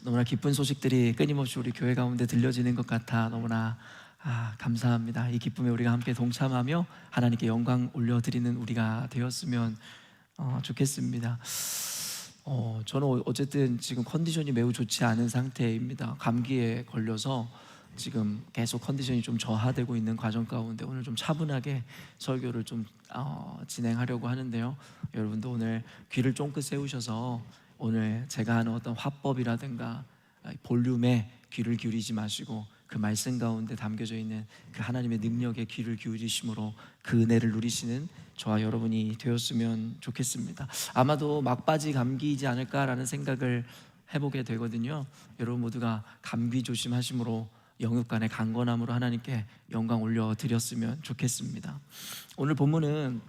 너무나 기쁜 소식들이 끊임없이 우리 교회 가운데 들려지는 것 같아 너무나 감사합니다. 이 기쁨에 우리가 함께 동참하며 하나님께 영광 올려드리는 우리가 되었으면 좋겠습니다. 저는 어쨌든 지금 컨디션이 매우 좋지 않은 상태입니다. 감기에 걸려서 지금 계속 컨디션이 좀 저하되고 있는 과정 가운데 오늘 좀 차분하게 설교를 좀 진행하려고 하는데요. 여러분도 오늘 귀를 쫑긋 세우셔서 오늘 제가 하는 어떤 화법이라든가 볼륨에 귀를 기울이지 마시고 그 말씀 가운데 담겨져 있는 그 하나님의 능력에 귀를 기울이심으로 그 은혜를 누리시는 저와 여러분이 되었으면 좋겠습니다. 아마도 막바지 감기이지 않을까라는 생각을 해보게 되거든요. 여러분 모두가 감기 조심하심으로 영육간의 강건함으로 하나님께 영광 올려드렸으면 좋겠습니다. 오늘 본문은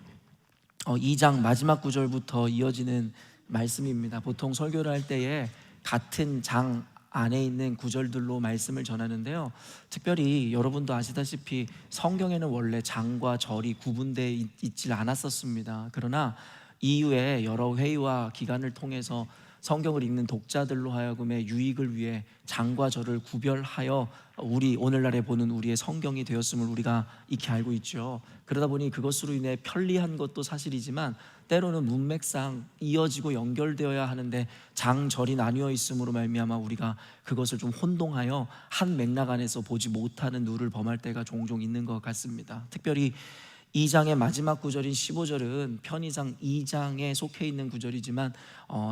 2장 마지막 구절부터 이어지는 말씀입니다. 보통 설교를 할 때에 같은 장 안에 있는 구절들로 말씀을 전하는데요, 특별히 여러분도 아시다시피 성경에는 원래 장과 절이 구분되어 있질 않았었습니다. 그러나 이후에 여러 회의와 기간을 통해서 성경을 읽는 독자들로 하여금의 유익을 위해 장과 절을 구별하여 우리 오늘날에 보는 우리의 성경이 되었음을 우리가 익히 알고 있죠. 그러다 보니 그것으로 인해 편리한 것도 사실이지만 때로는 문맥상 이어지고 연결되어야 하는데 장절이 나뉘어 있음으로 말미암아 우리가 그것을 좀 혼동하여 한 맥락 안에서 보지 못하는 누를 범할 때가 종종 있는 것 같습니다. 특별히 2장의 마지막 구절인 15절은 편의상 2장에 속해 있는 구절이지만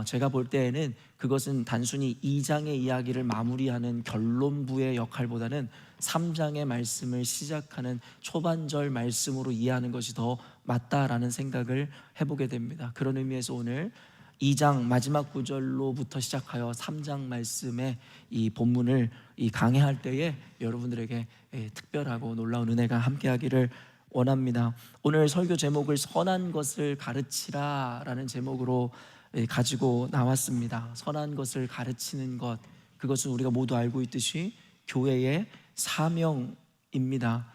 제가 볼 때에는 그것은 단순히 2장의 이야기를 마무리하는 결론부의 역할보다는 3장의 말씀을 시작하는 초반절 말씀으로 이해하는 것이 더 맞다라는 생각을 해보게 됩니다. 그런 의미에서 오늘 2장 마지막 구절로부터 시작하여 3장 말씀의 이 본문을 강해할 때에 여러분들에게 특별하고 놀라운 은혜가 함께하기를 원합니다. 오늘 설교 제목을 선한 것을 가르치라 라는 제목으로 가지고 나왔습니다. 선한 것을 가르치는 것, 그것은 우리가 모두 알고 있듯이 교회의 사명입니다.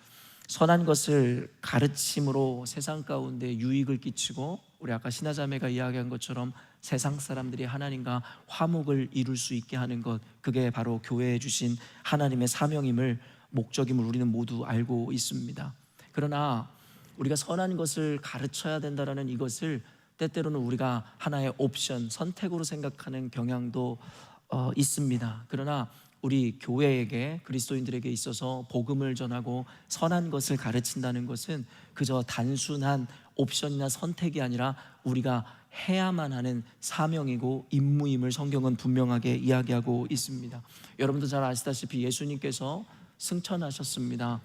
선한 것을 가르침으로 세상 가운데 유익을 끼치고, 우리 아까 신하자매가 이야기한 것처럼 세상 사람들이 하나님과 화목을 이룰 수 있게 하는 것, 그게 바로 교회에 주신 하나님의 사명임을, 목적임을 우리는 모두 알고 있습니다. 그러나 우리가 선한 것을 가르쳐야 된다는 이것을 때때로는 우리가 하나의 옵션, 선택으로 생각하는 경향도 있습니다. 그러나 우리 교회에게, 그리스도인들에게 있어서 복음을 전하고 선한 것을 가르친다는 것은 그저 단순한 옵션이나 선택이 아니라 우리가 해야만 하는 사명이고 임무임을 성경은 분명하게 이야기하고 있습니다. 여러분도 잘 아시다시피 예수님께서 승천하셨습니다.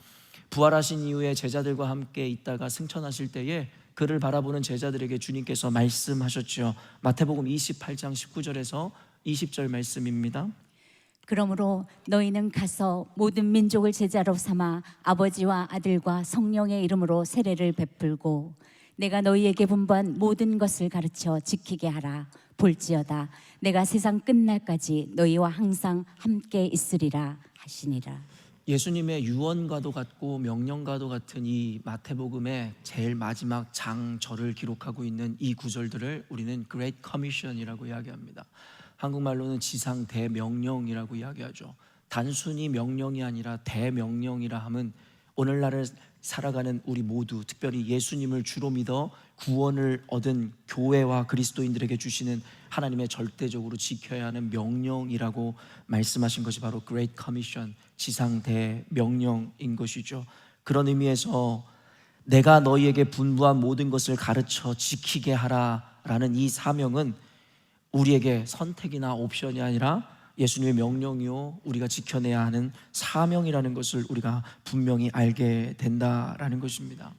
부활하신 이후에 제자들과 함께 있다가 승천하실 때에 그를 바라보는 제자들에게 주님께서 말씀하셨죠. 마태복음 28장 19절에서 20절 말씀입니다. 그러므로 너희는 가서 모든 민족을 제자로 삼아 아버지와 아들과 성령의 이름으로 세례를 베풀고 내가 너희에게 분부한 모든 것을 가르쳐 지키게 하라. 볼지어다 내가 세상 끝날까지 너희와 항상 함께 있으리라 하시니라. 예수님의 유언과도 같고 명령과도 같은 이 마태복음의 제일 마지막 장절을 기록하고 있는 이 구절들을 우리는 Great Commission이라고 이야기합니다. 한국말로는 지상 대명령이라고 이야기하죠. 단순히 명령이 아니라 대명령이라 함은 오늘날을 살아가는 우리 모두, 특별히 예수님을 주로 믿어 구원을 얻은 교회와 그리스도인들에게 주시는 하나님의 절대적으로 지켜야 하는 명령이라고 말씀하신 것이 바로 Great Commission, 지상 대명령인 것이죠. 그런 의미에서 내가 너희에게 분부한 모든 것을 가르쳐 지키게 하라라는 이 사명은 우리에게 선택이나 옵션이 아니라 예수님의 명령이요, 우리가 지켜내야 하는 사명이라는 것을 우리가 분명히 알게 된다라는 것입니다.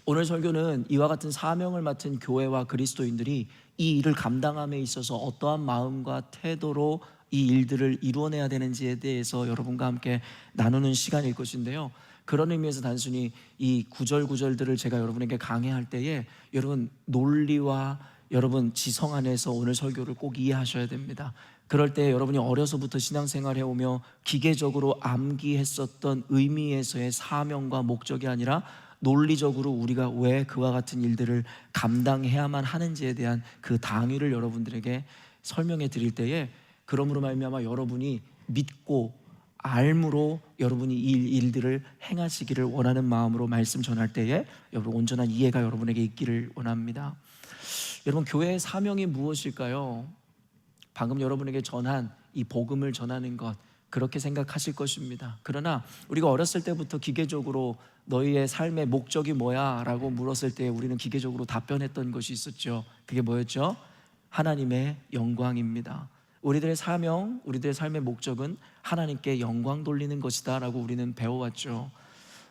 오늘 설교는 이와 같은 사명을 맡은 교회와 그리스도인들이 이 일을 감당함에 있어서 어떠한 마음과 태도로 이 일들을 이루어내야 되는지에 대해서 여러분과 함께 나누는 시간일 것인데요, 그런 의미에서 단순히 이 구절구절들을 제가 여러분에게 강해할 때에 여러분 논리와 여러분 지성 안에서 오늘 설교를 꼭 이해하셔야 됩니다. 그럴 때 여러분이 어려서부터 신앙생활 해오며 기계적으로 암기했었던 의미에서의 사명과 목적이 아니라 논리적으로 우리가 왜 그와 같은 일들을 감당해야만 하는지에 대한 그 당위를 여러분들에게 설명해 드릴 때에 그러므로 말미암아 여러분이 믿고 알므로 여러분이 이 일들을 행하시기를 원하는 마음으로 말씀 전할 때에 여러분 온전한 이해가 여러분에게 있기를 원합니다. 여러분, 교회의 사명이 무엇일까요? 방금 여러분에게 전한 이 복음을 전하는 것, 그렇게 생각하실 것입니다. 그러나 우리가 어렸을 때부터 기계적으로 너희의 삶의 목적이 뭐야? 라고 물었을 때 우리는 기계적으로 답변했던 것이 있었죠. 그게 뭐였죠? 하나님의 영광입니다. 우리들의 사명, 우리들의 삶의 목적은 하나님께 영광 돌리는 것이다 라고 우리는 배워왔죠.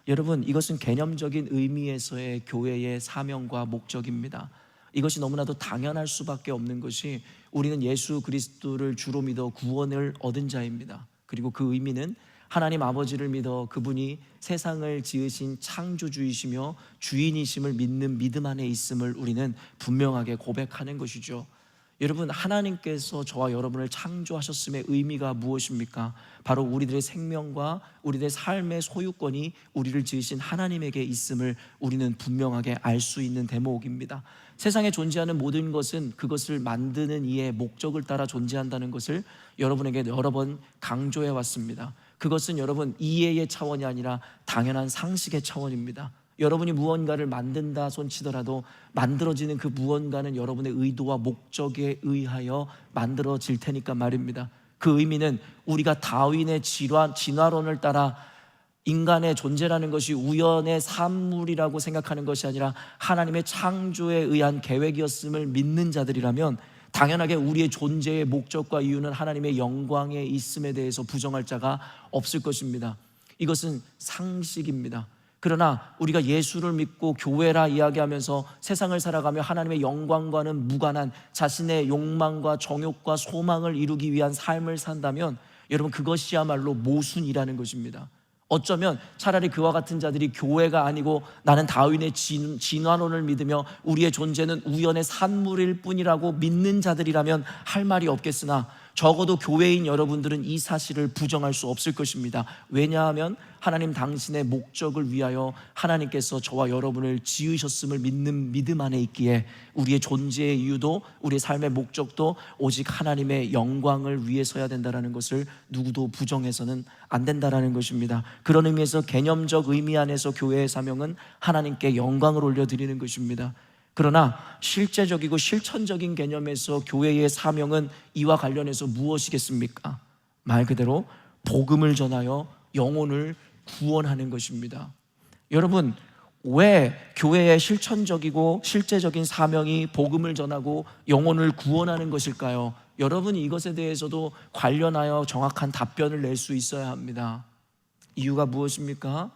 여러분, 이것은 개념적인 의미에서의 교회의 사명과 목적입니다. 이것이 너무나도 당연할 수밖에 없는 것이, 우리는 예수 그리스도를 주로 믿어 구원을 얻은 자입니다. 그리고 그 의미는 하나님 아버지를 믿어 그분이 세상을 지으신 창조주이시며 주인이심을 믿는 믿음 안에 있음을 우리는 분명하게 고백하는 것이죠. 여러분, 하나님께서 저와 여러분을 창조하셨음의 의미가 무엇입니까? 바로 우리들의 생명과 우리들의 삶의 소유권이 우리를 지으신 하나님에게 있음을 우리는 분명하게 알 수 있는 대목입니다. 세상에 존재하는 모든 것은 그것을 만드는 이의 목적을 따라 존재한다는 것을 여러분에게 여러 번 강조해 왔습니다. 그것은 여러분 이해의 차원이 아니라 당연한 상식의 차원입니다. 여러분이 무언가를 만든다 손치더라도 만들어지는 그 무언가는 여러분의 의도와 목적에 의하여 만들어질 테니까 말입니다. 그 의미는 우리가 다윈의 진화론을 따라 인간의 존재라는 것이 우연의 산물이라고 생각하는 것이 아니라 하나님의 창조에 의한 계획이었음을 믿는 자들이라면 당연하게 우리의 존재의 목적과 이유는 하나님의 영광에 있음에 대해서 부정할 자가 없을 것입니다. 이것은 상식입니다. 그러나 우리가 예수를 믿고 교회라 이야기하면서 세상을 살아가며 하나님의 영광과는 무관한 자신의 욕망과 정욕과 소망을 이루기 위한 삶을 산다면 여러분, 그것이야말로 모순이라는 것입니다. 어쩌면 차라리 그와 같은 자들이 교회가 아니고 나는 다윈의 진화론을 믿으며 우리의 존재는 우연의 산물일 뿐이라고 믿는 자들이라면 할 말이 없겠으나, 적어도 교회인 여러분들은 이 사실을 부정할 수 없을 것입니다. 왜냐하면 하나님 당신의 목적을 위하여 하나님께서 저와 여러분을 지으셨음을 믿는 믿음 안에 있기에 우리의 존재의 이유도 우리의 삶의 목적도 오직 하나님의 영광을 위해서야 된다는 것을 누구도 부정해서는 안 된다는 것입니다. 그런 의미에서 개념적 의미 안에서 교회의 사명은 하나님께 영광을 올려드리는 것입니다. 그러나 실제적이고 실천적인 개념에서 교회의 사명은 이와 관련해서 무엇이겠습니까? 말 그대로 복음을 전하여 영혼을 구원하는 것입니다. 여러분, 왜 교회의 실천적이고 실제적인 사명이 복음을 전하고 영혼을 구원하는 것일까요? 여러분이 이것에 대해서도 관련하여 정확한 답변을 낼 수 있어야 합니다. 이유가 무엇입니까?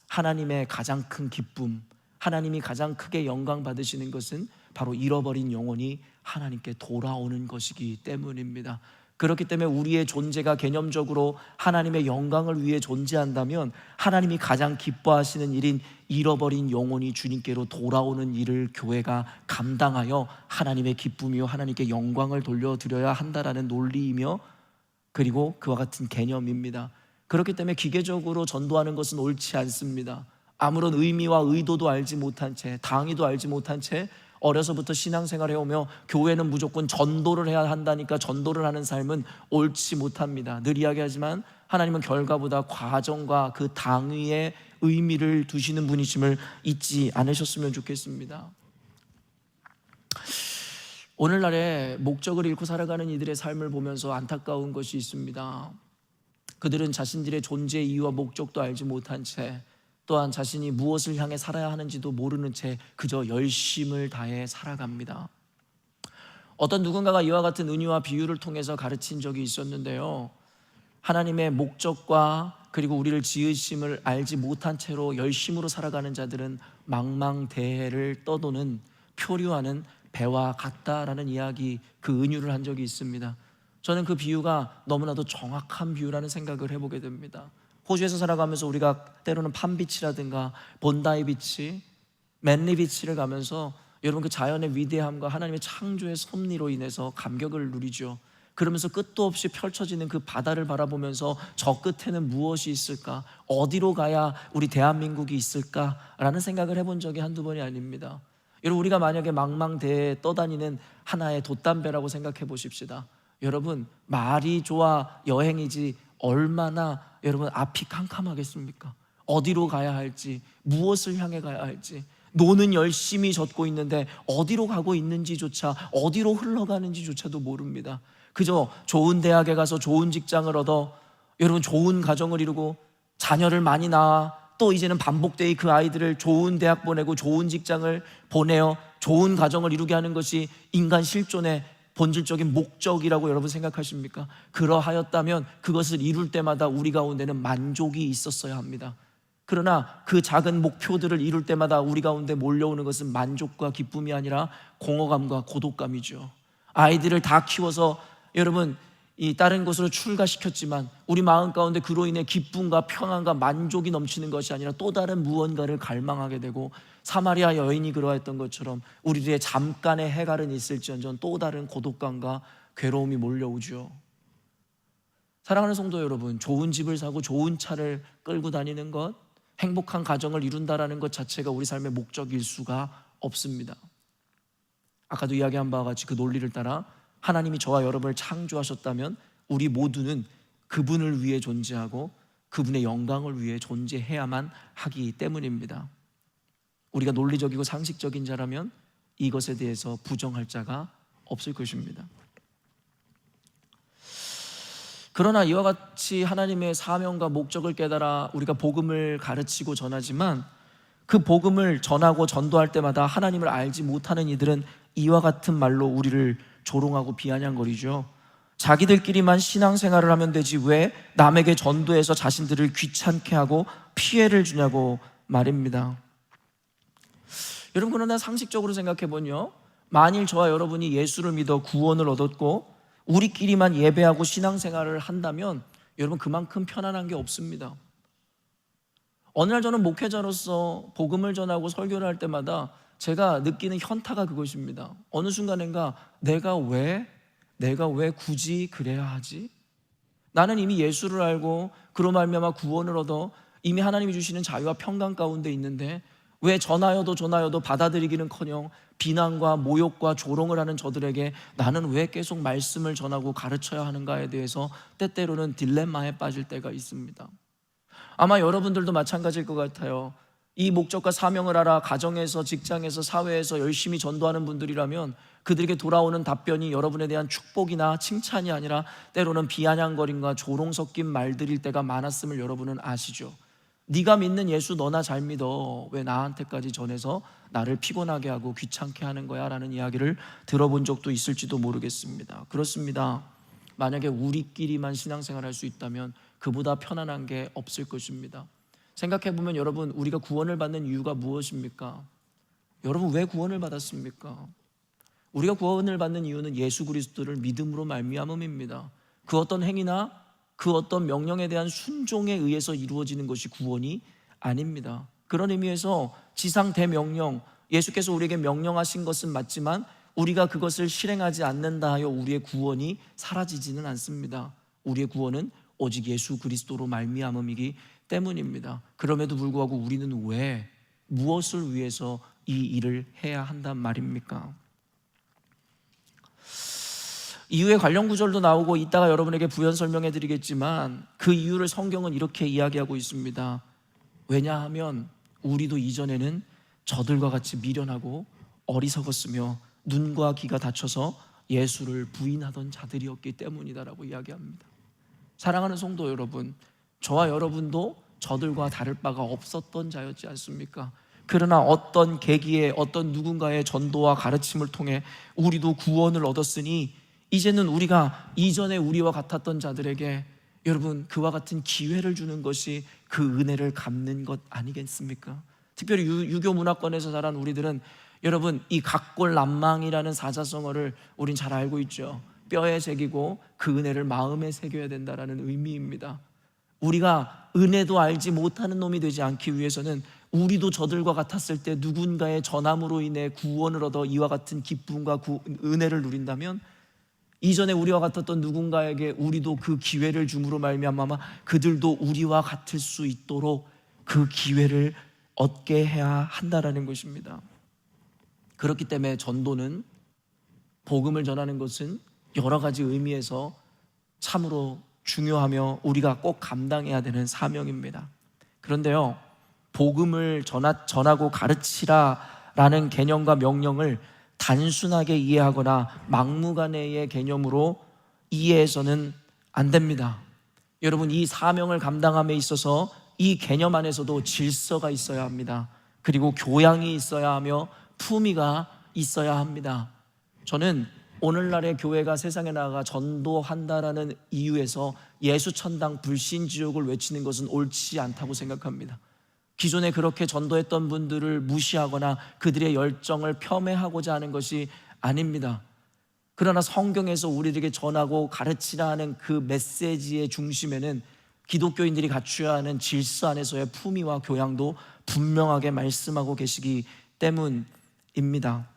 하나님의 가장 큰 기쁨, 하나님이 가장 크게 영광 받으시는 것은 바로 잃어버린 영혼이 하나님께 돌아오는 것이기 때문입니다. 그렇기 때문에 우리의 존재가 개념적으로 하나님의 영광을 위해 존재한다면 하나님이 가장 기뻐하시는 일인 잃어버린 영혼이 주님께로 돌아오는 일을 교회가 감당하여 하나님의 기쁨이요 하나님께 영광을 돌려드려야 한다라는 논리이며, 그리고 그와 같은 개념입니다. 그렇기 때문에 기계적으로 전도하는 것은 옳지 않습니다. 아무런 의미와 의도도 알지 못한 채, 당위도 알지 못한 채 어려서부터 신앙생활을 해오며 교회는 무조건 전도를 해야 한다니까 전도를 하는 삶은 옳지 못합니다. 늘 이야기하지만 하나님은 결과보다 과정과 그 당위의 의미를 두시는 분이심을 잊지 않으셨으면 좋겠습니다. 오늘날에 목적을 잃고 살아가는 이들의 삶을 보면서 안타까운 것이 있습니다. 그들은 자신들의 존재의 이유와 목적도 알지 못한 채, 또한 자신이 무엇을 향해 살아야 하는지도 모르는 채 그저 열심을 다해 살아갑니다. 어떤 누군가가 이와 같은 은유와 비유를 통해서 가르친 적이 있었는데요, 하나님의 목적과 그리고 우리를 지으심을 알지 못한 채로 열심으로 살아가는 자들은 망망대해를 떠도는 표류하는 배와 같다라는 이야기, 그 은유를 한 적이 있습니다. 저는 그 비유가 너무나도 정확한 비유라는 생각을 해보게 됩니다. 호주에서 살아가면서 우리가 때로는 팜비치라든가 본다이 비치, 맨리 비치를 가면서 여러분 그 자연의 위대함과 하나님의 창조의 섭리로 인해서 감격을 누리죠. 그러면서 끝도 없이 펼쳐지는 그 바다를 바라보면서 저 끝에는 무엇이 있을까? 어디로 가야 우리 대한민국이 있을까라는 생각을 해본 적이 한두 번이 아닙니다. 여러분, 우리가 만약에 망망대해에 떠다니는 하나의 돛담배라고 생각해 보십시다. 여러분 말이 좋아 여행이지 얼마나 여러분 앞이 캄캄하겠습니까? 어디로 가야 할지, 무엇을 향해 가야 할지, 노는 열심히 젓고 있는데 어디로 가고 있는지조차, 어디로 흘러가는지조차도 모릅니다. 그저 좋은 대학에 가서 좋은 직장을 얻어 여러분 좋은 가정을 이루고 자녀를 많이 낳아 또 이제는 반복되이 그 아이들을 좋은 대학 보내고 좋은 직장을 보내어 좋은 가정을 이루게 하는 것이 인간 실존의 본질적인 목적이라고 여러분 생각하십니까? 그러하였다면 그것을 이룰 때마다 우리 가운데는 만족이 있었어야 합니다. 그러나 그 작은 목표들을 이룰 때마다 우리 가운데 몰려오는 것은 만족과 기쁨이 아니라 공허감과 고독감이죠. 아이들을 다 키워서 여러분 이 다른 곳으로 출가시켰지만 우리 마음 가운데 그로 인해 기쁨과 평안과 만족이 넘치는 것이 아니라 또 다른 무언가를 갈망하게 되고, 사마리아 여인이 그러했던 것처럼 우리들의 잠깐의 해갈은 있을지언정 또 다른 고독감과 괴로움이 몰려오죠. 사랑하는 성도 여러분, 좋은 집을 사고 좋은 차를 끌고 다니는 것, 행복한 가정을 이룬다라는 것 자체가 우리 삶의 목적일 수가 없습니다. 아까도 이야기한 바와 같이 그 논리를 따라 하나님이 저와 여러분을 창조하셨다면 우리 모두는 그분을 위해 존재하고 그분의 영광을 위해 존재해야만 하기 때문입니다. 우리가 논리적이고 상식적인 자라면 이것에 대해서 부정할 자가 없을 것입니다. 그러나 이와 같이 하나님의 사명과 목적을 깨달아 우리가 복음을 가르치고 전하지만 그 복음을 전하고 전도할 때마다 하나님을 알지 못하는 이들은 이와 같은 말로 우리를 조롱하고 비아냥거리죠. 자기들끼리만 신앙생활을 하면 되지 왜 남에게 전도해서 자신들을 귀찮게 하고 피해를 주냐고 말입니다. 여러분, 그러나 상식적으로 생각해보면요, 만일 저와 여러분이 예수를 믿어 구원을 얻었고 우리끼리만 예배하고 신앙생활을 한다면 여러분 그만큼 편안한 게 없습니다. 어느 날 저는 목회자로서 복음을 전하고 설교를 할 때마다 제가 느끼는 현타가 그것입니다. 어느 순간인가 내가 왜 굳이 그래야 하지? 나는 이미 예수를 알고 그로 말미암아 구원을 얻어 이미 하나님이 주시는 자유와 평강 가운데 있는데 왜 전하여도 받아들이기는커녕 비난과 모욕과 조롱을 하는 저들에게 나는 왜 계속 말씀을 전하고 가르쳐야 하는가에 대해서 때때로는 딜레마에 빠질 때가 있습니다. 아마 여러분들도 마찬가지일 것 같아요. 이 목적과 사명을 알아 가정에서, 직장에서, 사회에서 열심히 전도하는 분들이라면 그들에게 돌아오는 답변이 여러분에 대한 축복이나 칭찬이 아니라 때로는 비아냥거림과 조롱 섞인 말들일 때가 많았음을 여러분은 아시죠? 네가 믿는 예수 너나 잘 믿어, 왜 나한테까지 전해서 나를 피곤하게 하고 귀찮게 하는 거야? 라는 이야기를 들어본 적도 있을지도 모르겠습니다. 그렇습니다. 만약에 우리끼리만 신앙생활 할 수 있다면 그보다 편안한 게 없을 것입니다. 생각해보면 여러분, 우리가 구원을 받는 이유가 무엇입니까? 여러분, 왜 구원을 받았습니까? 우리가 구원을 받는 이유는 예수 그리스도를 믿음으로 말미암음입니다. 그 어떤 행위나 그 어떤 명령에 대한 순종에 의해서 이루어지는 것이 구원이 아닙니다. 그런 의미에서 지상 대명령, 예수께서 우리에게 명령하신 것은 맞지만 우리가 그것을 실행하지 않는다 하여 우리의 구원이 사라지지는 않습니다. 우리의 구원은 오직 예수 그리스도로 말미암음이기 때문입니다. 그럼에도 불구하고 우리는 왜, 무엇을 위해서 이 일을 해야 한단 말입니까? 이후에 관련 구절도 나오고 이따가 여러분에게 부연 설명해 드리겠지만 그 이유를 성경은 이렇게 이야기하고 있습니다. 왜냐하면 우리도 이전에는 저들과 같이 미련하고 어리석었으며 눈과 귀가 닫혀서 예수를 부인하던 자들이었기 때문이다라고 이야기합니다. 사랑하는 성도 여러분, 저와 여러분도 저들과 다를 바가 없었던 자였지 않습니까? 그러나 어떤 계기에 어떤 누군가의 전도와 가르침을 통해 우리도 구원을 얻었으니 이제는 우리가 이전에 우리와 같았던 자들에게 여러분 그와 같은 기회를 주는 것이 그 은혜를 갚는 것 아니겠습니까? 특별히 유교 문화권에서 자란 우리들은 여러분 이 각골난망이라는 사자성어를 우린 잘 알고 있죠. 뼈에 새기고 그 은혜를 마음에 새겨야 된다는 의미입니다. 우리가 은혜도 알지 못하는 놈이 되지 않기 위해서는 우리도 저들과 같았을 때 누군가의 전함으로 인해 구원을 얻어 이와 같은 기쁨과 은혜를 누린다면 이전에 우리와 같았던 누군가에게 우리도 그 기회를 줌으로 말미암아 그들도 우리와 같을 수 있도록 그 기회를 얻게 해야 한다라는 것입니다. 그렇기 때문에 전도는, 복음을 전하는 것은 여러 가지 의미에서 참으로 중요하며 우리가 꼭 감당해야 되는 사명입니다. 그런데요, 복음을 전하고 가르치라라는 개념과 명령을 단순하게 이해하거나 막무가내의 개념으로 이해해서는 안 됩니다. 여러분, 이 사명을 감당함에 있어서 이 개념 안에서도 질서가 있어야 합니다. 그리고 교양이 있어야 하며 품위가 있어야 합니다. 저는 오늘날의 교회가 세상에 나가 전도한다라는 이유에서 예수천당 불신지옥을 외치는 것은 옳지 않다고 생각합니다. 기존에 그렇게 전도했던 분들을 무시하거나 그들의 열정을 폄훼하고자 하는 것이 아닙니다. 그러나 성경에서 우리에게 전하고 가르치라 하는 그 메시지의 중심에는 기독교인들이 갖춰야 하는 질서 안에서의 품위와 교양도 분명하게 말씀하고 계시기 때문입니다.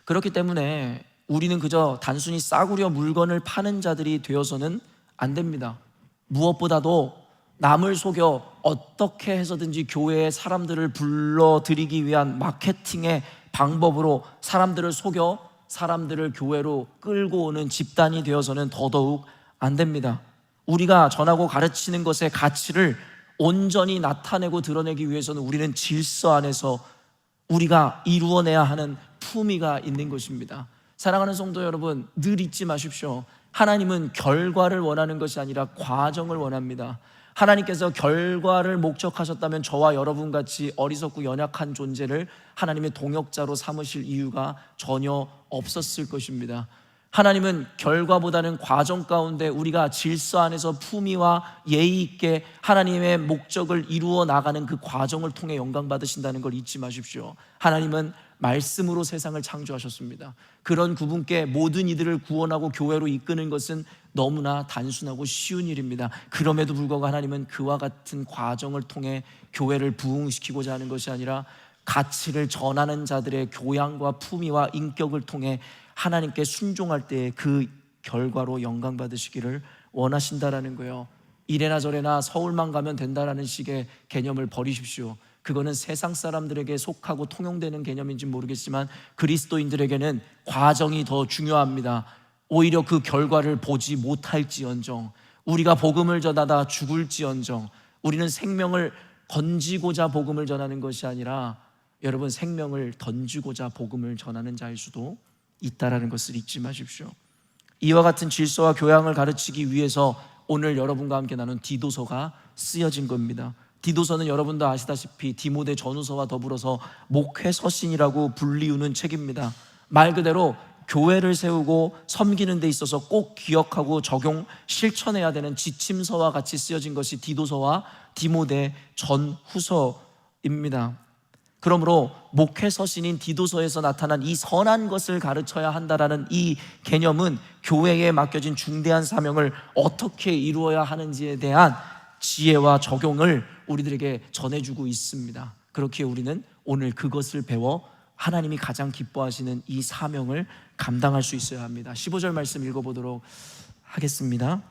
그렇기 때문에 우리는 그저 단순히 싸구려 물건을 파는 자들이 되어서는 안 됩니다. 무엇보다도 남을 속여 어떻게 해서든지 교회에 사람들을 불러들이기 위한 마케팅의 방법으로 사람들을 속여 사람들을 교회로 끌고 오는 집단이 되어서는 더더욱 안 됩니다. 우리가 전하고 가르치는 것의 가치를 온전히 나타내고 드러내기 위해서는 우리는 질서 안에서 우리가 이루어내야 하는 품위가 있는 것입니다. 사랑하는 성도 여러분, 늘 잊지 마십시오. 하나님은 결과를 원하는 것이 아니라 과정을 원합니다. 하나님께서 결과를 목적하셨다면 저와 여러분 같이 어리석고 연약한 존재를 하나님의 동역자로 삼으실 이유가 전혀 없었을 것입니다. 하나님은 결과보다는 과정 가운데 우리가 질서 안에서 품위와 예의 있게 하나님의 목적을 이루어 나가는 그 과정을 통해 영광 받으신다는 걸 잊지 마십시오. 하나님은 말씀으로 세상을 창조하셨습니다. 그런 그분께 모든 이들을 구원하고 교회로 이끄는 것은 너무나 단순하고 쉬운 일입니다. 그럼에도 불구하고 하나님은 그와 같은 과정을 통해 교회를 부흥시키고자 하는 것이 아니라 가치를 전하는 자들의 교양과 품위와 인격을 통해 하나님께 순종할 때 그 결과로 영광 받으시기를 원하신다라는 거예요. 이래나 저래나 서울만 가면 된다라는 식의 개념을 버리십시오. 그거는 세상 사람들에게 속하고 통용되는 개념인지 모르겠지만 그리스도인들에게는 과정이 더 중요합니다. 오히려 그 결과를 보지 못할지언정, 우리가 복음을 전하다 죽을지언정, 우리는 생명을 건지고자 복음을 전하는 것이 아니라 여러분, 생명을 던지고자 복음을 전하는 자일 수도 있다라는 것을 잊지 마십시오. 이와 같은 질서와 교양을 가르치기 위해서 오늘 여러분과 함께 나눈 디도서가 쓰여진 겁니다. 디도서는 여러분도 아시다시피 디모데 전후서와 더불어서 목회서신이라고 불리우는 책입니다. 말 그대로 교회를 세우고 섬기는 데 있어서 꼭 기억하고 적용, 실천해야 되는 지침서와 같이 쓰여진 것이 디도서와 디모데 전후서입니다. 그러므로 목회서신인 디도서에서 나타난 이 선한 것을 가르쳐야 한다라는 이 개념은 교회에 맡겨진 중대한 사명을 어떻게 이루어야 하는지에 대한 지혜와 적용을 우리들에게 전해주고 있습니다. 그렇기에 우리는 오늘 그것을 배워 하나님이 가장 기뻐하시는 이 사명을 감당할 수 있어야 합니다. 15절 말씀 읽어보도록 하겠습니다.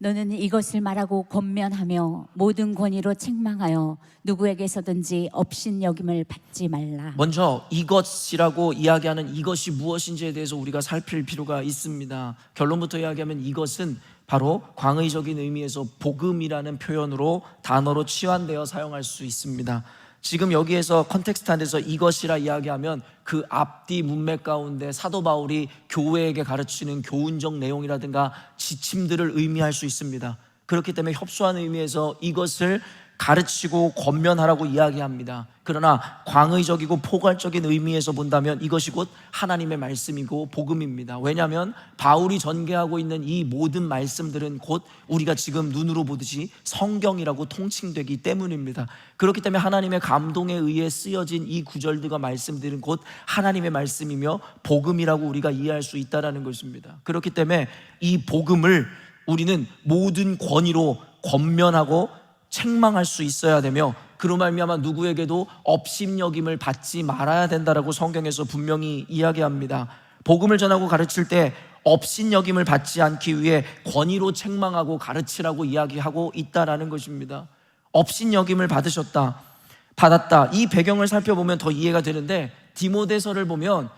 너는 이것을 말하고 권면하며 모든 권위로 책망하여 누구에게서든지 업신여김을 받지 말라. 먼저 이것이라고 이야기하는 이것이 무엇인지에 대해서 우리가 살필 필요가 있습니다. 결론부터 이야기하면 이것은 바로 광의적인 의미에서 복음이라는 표현으로 단어로 치환되어 사용할 수 있습니다. 지금 여기에서 컨텍스트 안에서 이것이라 이야기하면 그 앞뒤 문맥 가운데 사도 바울이 교회에게 가르치는 교훈적 내용이라든가 지침들을 의미할 수 있습니다. 그렇기 때문에 협소한 의미에서 이것을 가르치고 권면하라고 이야기합니다. 그러나 광의적이고 포괄적인 의미에서 본다면 이것이 곧 하나님의 말씀이고 복음입니다. 왜냐하면 바울이 전개하고 있는 이 모든 말씀들은 곧 우리가 지금 눈으로 보듯이 성경이라고 통칭되기 때문입니다. 그렇기 때문에 하나님의 감동에 의해 쓰여진 이 구절들과 말씀들은 곧 하나님의 말씀이며 복음이라고 우리가 이해할 수 있다는 것입니다. 그렇기 때문에 이 복음을 우리는 모든 권위로 권면하고 책망할 수 있어야 되며 그로 말미암아 누구에게도 업신여김을 받지 말아야 된다라고 성경에서 분명히 이야기합니다. 복음을 전하고 가르칠 때 업신여김을 받지 않기 위해 권위로 책망하고 가르치라고 이야기하고 있다라는 것입니다. 업신여김을 받았다. 이 배경을 살펴보면 더 이해가 되는데 디모데서를 보면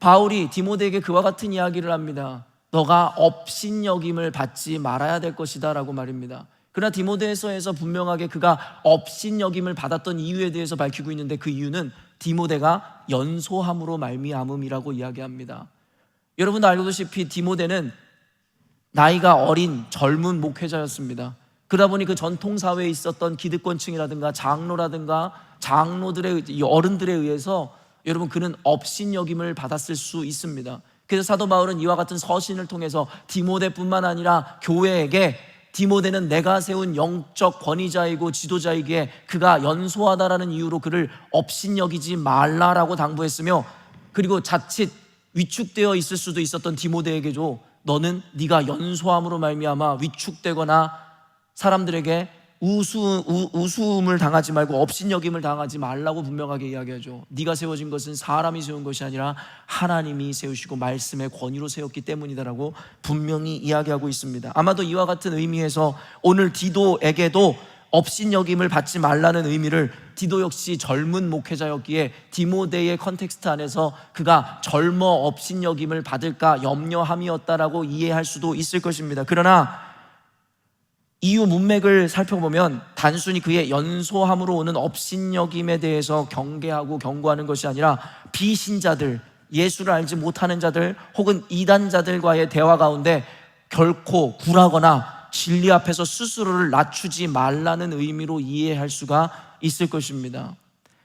바울이 디모데에게 그와 같은 이야기를 합니다. 너가 업신여김을 받지 말아야 될 것이다 라고 말입니다. 그러나 디모데서에서 분명하게 그가 업신여김을 받았던 이유에 대해서 밝히고 있는데, 그 이유는 디모데가 연소함으로 말미암음이라고 이야기합니다. 여러분도 알고다시피 디모데는 나이가 어린 젊은 목회자였습니다. 그러다 보니 그 전통사회에 있었던 기득권층이라든가 장로라든가 장로들의 어른들에 의해서 여러분 그는 업신여김을 받았을 수 있습니다. 그래서 사도 바울은 이와 같은 서신을 통해서 디모데뿐만 아니라 교회에게 디모데는 내가 세운 영적 권위자이고 지도자이기에 그가 연소하다라는 이유로 그를 업신여기지 말라라고 당부했으며, 그리고 자칫 위축되어 있을 수도 있었던 디모데에게도 너는 네가 연소함으로 말미암아 위축되거나 사람들에게 우스움을 당하지 말고 업신여김을 당하지 말라고 분명하게 이야기하죠. 네가 세워진 것은 사람이 세운 것이 아니라 하나님이 세우시고 말씀의 권위로 세웠기 때문이다라고 분명히 이야기하고 있습니다. 아마도 이와 같은 의미에서 오늘 디도에게도 업신여김을 받지 말라는 의미를, 디도 역시 젊은 목회자였기에 디모데의 컨텍스트 안에서 그가 젊어 업신여김을 받을까 염려함이었다라고 이해할 수도 있을 것입니다. 그러나 이유 문맥을 살펴보면 단순히 그의 연소함으로 오는 업신여김에 대해서 경계하고 경고하는 것이 아니라 비신자들, 예수를 알지 못하는 자들 혹은 이단자들과의 대화 가운데 결코 굴하거나 진리 앞에서 스스로를 낮추지 말라는 의미로 이해할 수가 있을 것입니다.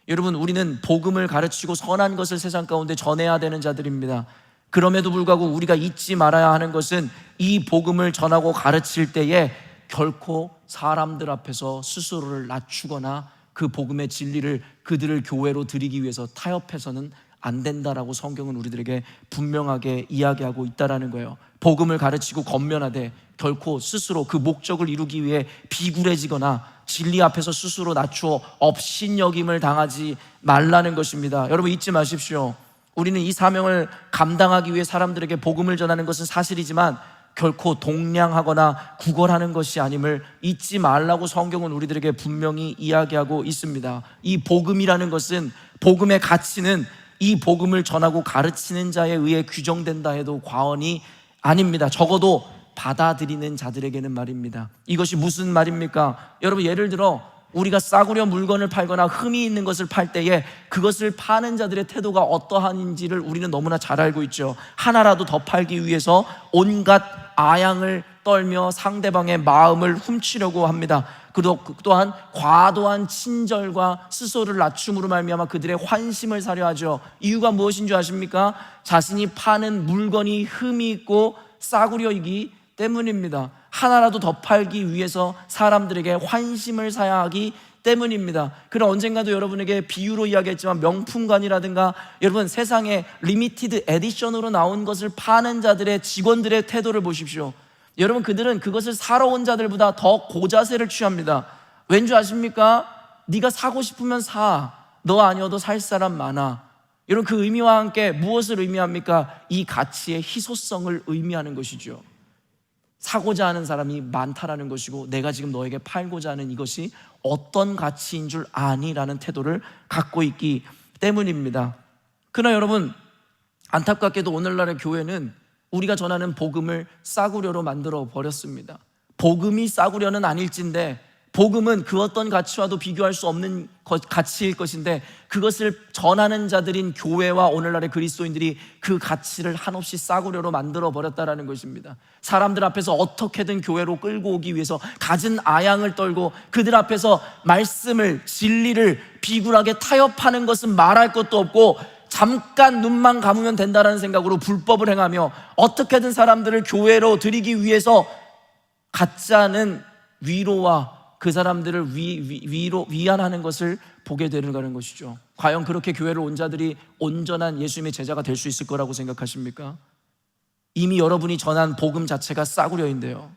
여러분, 우리는 복음을 가르치고 선한 것을 세상 가운데 전해야 되는 자들입니다. 그럼에도 불구하고 우리가 잊지 말아야 하는 것은 이 복음을 전하고 가르칠 때에 결코 사람들 앞에서 스스로를 낮추거나 그 복음의 진리를 그들을 교회로 드리기 위해서 타협해서는 안 된다라고 성경은 우리들에게 분명하게 이야기하고 있다라는 거예요. 복음을 가르치고 권면하되 결코 스스로 그 목적을 이루기 위해 비굴해지거나 진리 앞에서 스스로 낮추어 업신여김을 당하지 말라는 것입니다. 여러분, 잊지 마십시오. 우리는 이 사명을 감당하기 위해 사람들에게 복음을 전하는 것은 사실이지만 결코 동량하거나 구걸하는 것이 아님을 잊지 말라고 성경은 우리들에게 분명히 이야기하고 있습니다. 이 복음이라는 것은, 복음의 가치는 이 복음을 전하고 가르치는 자에 의해 규정된다 해도 과언이 아닙니다. 적어도 받아들이는 자들에게는 말입니다. 이것이 무슨 말입니까? 여러분, 예를 들어 우리가 싸구려 물건을 팔거나 흠이 있는 것을 팔 때에 그것을 파는 자들의 태도가 어떠한지를 우리는 너무나 잘 알고 있죠. 하나라도 더 팔기 위해서 온갖 아양을 떨며 상대방의 마음을 훔치려고 합니다. 또한 과도한 친절과 스스로를 낮춤으로 말미암아 그들의 환심을 사려 하죠. 이유가 무엇인 줄 아십니까? 자신이 파는 물건이 흠이 있고 싸구려이기 때문입니다. 하나라도 더 팔기 위해서 사람들에게 환심을 사야 하기 때문입니다. 그럼 언젠가도 여러분에게 비유로 이야기했지만 명품관이라든가 여러분 세상에 리미티드 에디션으로 나온 것을 파는 자들의 직원들의 태도를 보십시오. 여러분, 그들은 그것을 사러 온 자들보다 더 고자세를 취합니다. 왠 줄 아십니까? 네가 사고 싶으면 사. 너 아니어도 살 사람 많아. 여러분, 그 의미와 함께 무엇을 의미합니까? 이 가치의 희소성을 의미하는 것이죠. 사고자 하는 사람이 많다라는 것이고 내가 지금 너에게 팔고자 하는 이것이 어떤 가치인 줄 아니라는 태도를 갖고 있기 때문입니다. 그러나 여러분, 안타깝게도 오늘날의 교회는 우리가 전하는 복음을 싸구려로 만들어 버렸습니다. 복음이 싸구려는 아닐진데 복음은 그 어떤 가치와도 비교할 수 없는 가치일 것인데 그것을 전하는 자들인 교회와 오늘날의 그리스도인들이 그 가치를 한없이 싸구려로 만들어 버렸다는 것입니다. 사람들 앞에서 어떻게든 교회로 끌고 오기 위해서 갖은 아양을 떨고 그들 앞에서 말씀을, 진리를 비굴하게 타협하는 것은 말할 것도 없고 잠깐 눈만 감으면 된다는 생각으로 불법을 행하며 어떻게든 사람들을 교회로 들이기 위해서 가짜는 위로와 그 사람들을 위안하는 것을 보게 되는 것이죠. 과연 그렇게 교회를 온 자들이 온전한 예수님의 제자가 될 수 있을 거라고 생각하십니까? 이미 여러분이 전한 복음 자체가 싸구려인데요.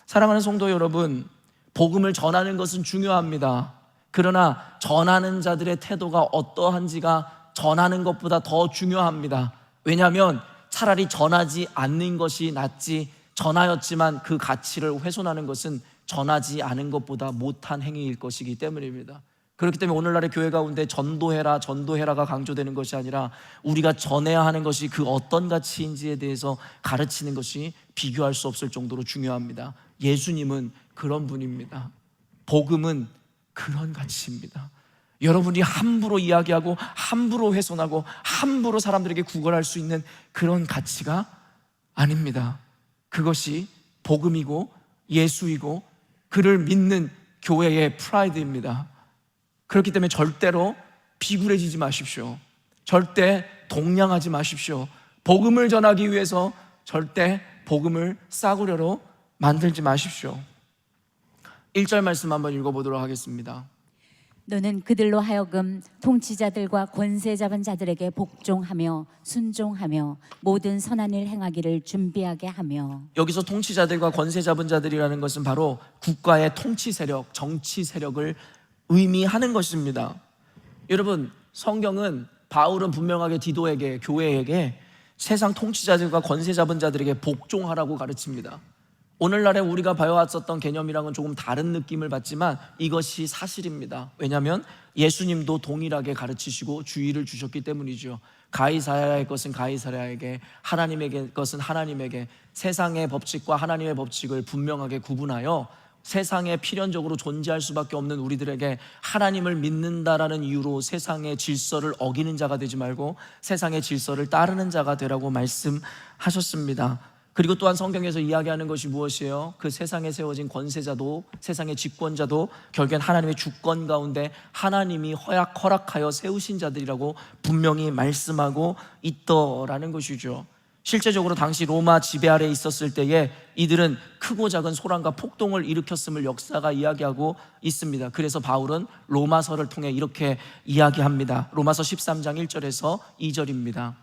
사랑하는 성도 여러분, 복음을 전하는 것은 중요합니다. 그러나 전하는 자들의 태도가 어떠한지가 전하는 것보다 더 중요합니다. 왜냐하면 차라리 전하지 않는 것이 낫지, 전하였지만 그 가치를 훼손하는 것은 전하지 않은 것보다 못한 행위일 것이기 때문입니다. 그렇기 때문에 오늘날의 교회 가운데 전도해라가 강조되는 것이 아니라 우리가 전해야 하는 것이 그 어떤 가치인지에 대해서 가르치는 것이 비교할 수 없을 정도로 중요합니다. 예수님은 그런 분입니다. 복음은 그런 가치입니다. 여러분이 함부로 이야기하고 함부로 훼손하고 함부로 사람들에게 구걸할 수 있는 그런 가치가 아닙니다. 그것이 복음이고 예수이고 그를 믿는 교회의 프라이드입니다. 그렇기 때문에 절대로 비굴해지지 마십시오. 절대 동냥하지 마십시오. 복음을 전하기 위해서 절대 복음을 싸구려로 만들지 마십시오. 1절 말씀 한번 읽어보도록 하겠습니다. 너는 그들로 하여금 통치자들과 권세 잡은 자들에게 복종하며 순종하며 모든 선한 일 행하기를 준비하게 하며. 여기서 통치자들과 권세 잡은 자들이라는 것은 바로 국가의 통치 세력, 정치 세력을 의미하는 것입니다. 여러분, 성경은 바울은 분명하게 디도에게, 교회에게 세상 통치자들과 권세 잡은 자들에게 복종하라고 가르칩니다. 오늘날에 우리가 배워왔었던 개념이랑은 조금 다른 느낌을 받지만 이것이 사실입니다. 왜냐하면 예수님도 동일하게 가르치시고 주의를 주셨기 때문이죠. 가이사랴의 것은 가이사랴에게, 하나님에게 것은 하나님에게, 세상의 법칙과 하나님의 법칙을 분명하게 구분하여 세상에 필연적으로 존재할 수밖에 없는 우리들에게 하나님을 믿는다라는 이유로 세상의 질서를 어기는 자가 되지 말고 세상의 질서를 따르는 자가 되라고 말씀하셨습니다. 그리고 또한 성경에서 이야기하는 것이 무엇이에요? 그 세상에 세워진 권세자도, 세상의 집권자도 결국엔 하나님의 주권 가운데 하나님이 허락하여 세우신 자들이라고 분명히 말씀하고 있더라는 것이죠. 실제적으로 당시 로마 지배 아래에 있었을 때에 이들은 크고 작은 소란과 폭동을 일으켰음을 역사가 이야기하고 있습니다. 그래서 바울은 로마서를 통해 이렇게 이야기합니다. 로마서 13장 1절에서 2절입니다.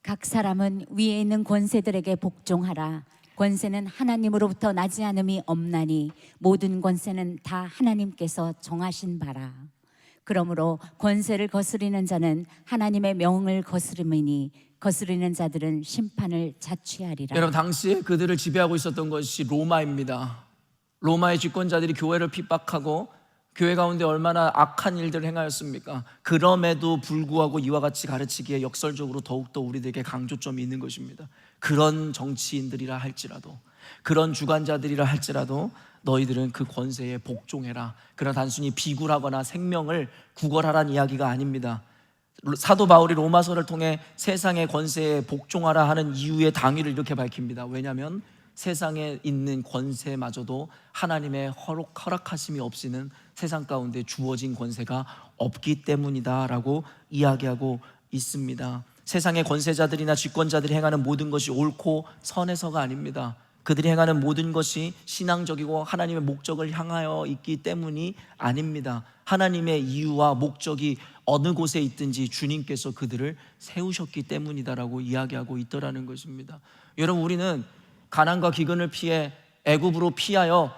각 사람은 위에 있는 권세들에게 복종하라. 권세는 하나님으로부터 나지 않음이 없나니 모든 권세는 다 하나님께서 정하신 바라. 그러므로 권세를 거스리는 자는 하나님의 명을 거스름이니 거스리는 자들은 심판을 자취하리라. 여러분, 당시에 그들을 지배하고 있었던 것이 로마입니다. 로마의 집권자들이 교회를 핍박하고 교회 가운데 얼마나 악한 일들을 행하였습니까? 그럼에도 불구하고 이와 같이 가르치기에 역설적으로 더욱더 우리들에게 강조점이 있는 것입니다. 그런 정치인들이라 할지라도, 그런 주관자들이라 할지라도 너희들은 그 권세에 복종해라. 그러나 단순히 비굴하거나 생명을 구걸하라는 이야기가 아닙니다. 사도 바울이 로마서를 통해 세상의 권세에 복종하라 하는 이유의 당위를 이렇게 밝힙니다. 왜냐하면 세상에 있는 권세마저도 하나님의 허락하심이 없이는 세상 가운데 주어진 권세가 없기 때문이다라고 이야기하고 있습니다. 세상의 권세자들이나 집권자들이 행하는 모든 것이 옳고 선해서가 아닙니다. 그들이 행하는 모든 것이 신앙적이고 하나님의 목적을 향하여 있기 때문이 아닙니다. 하나님의 이유와 목적이 어느 곳에 있든지 주님께서 그들을 세우셨기 때문이다라고 이야기하고 있더라는 것입니다. 여러분, 우리는 가난과 기근을 피해 애굽으로 피하여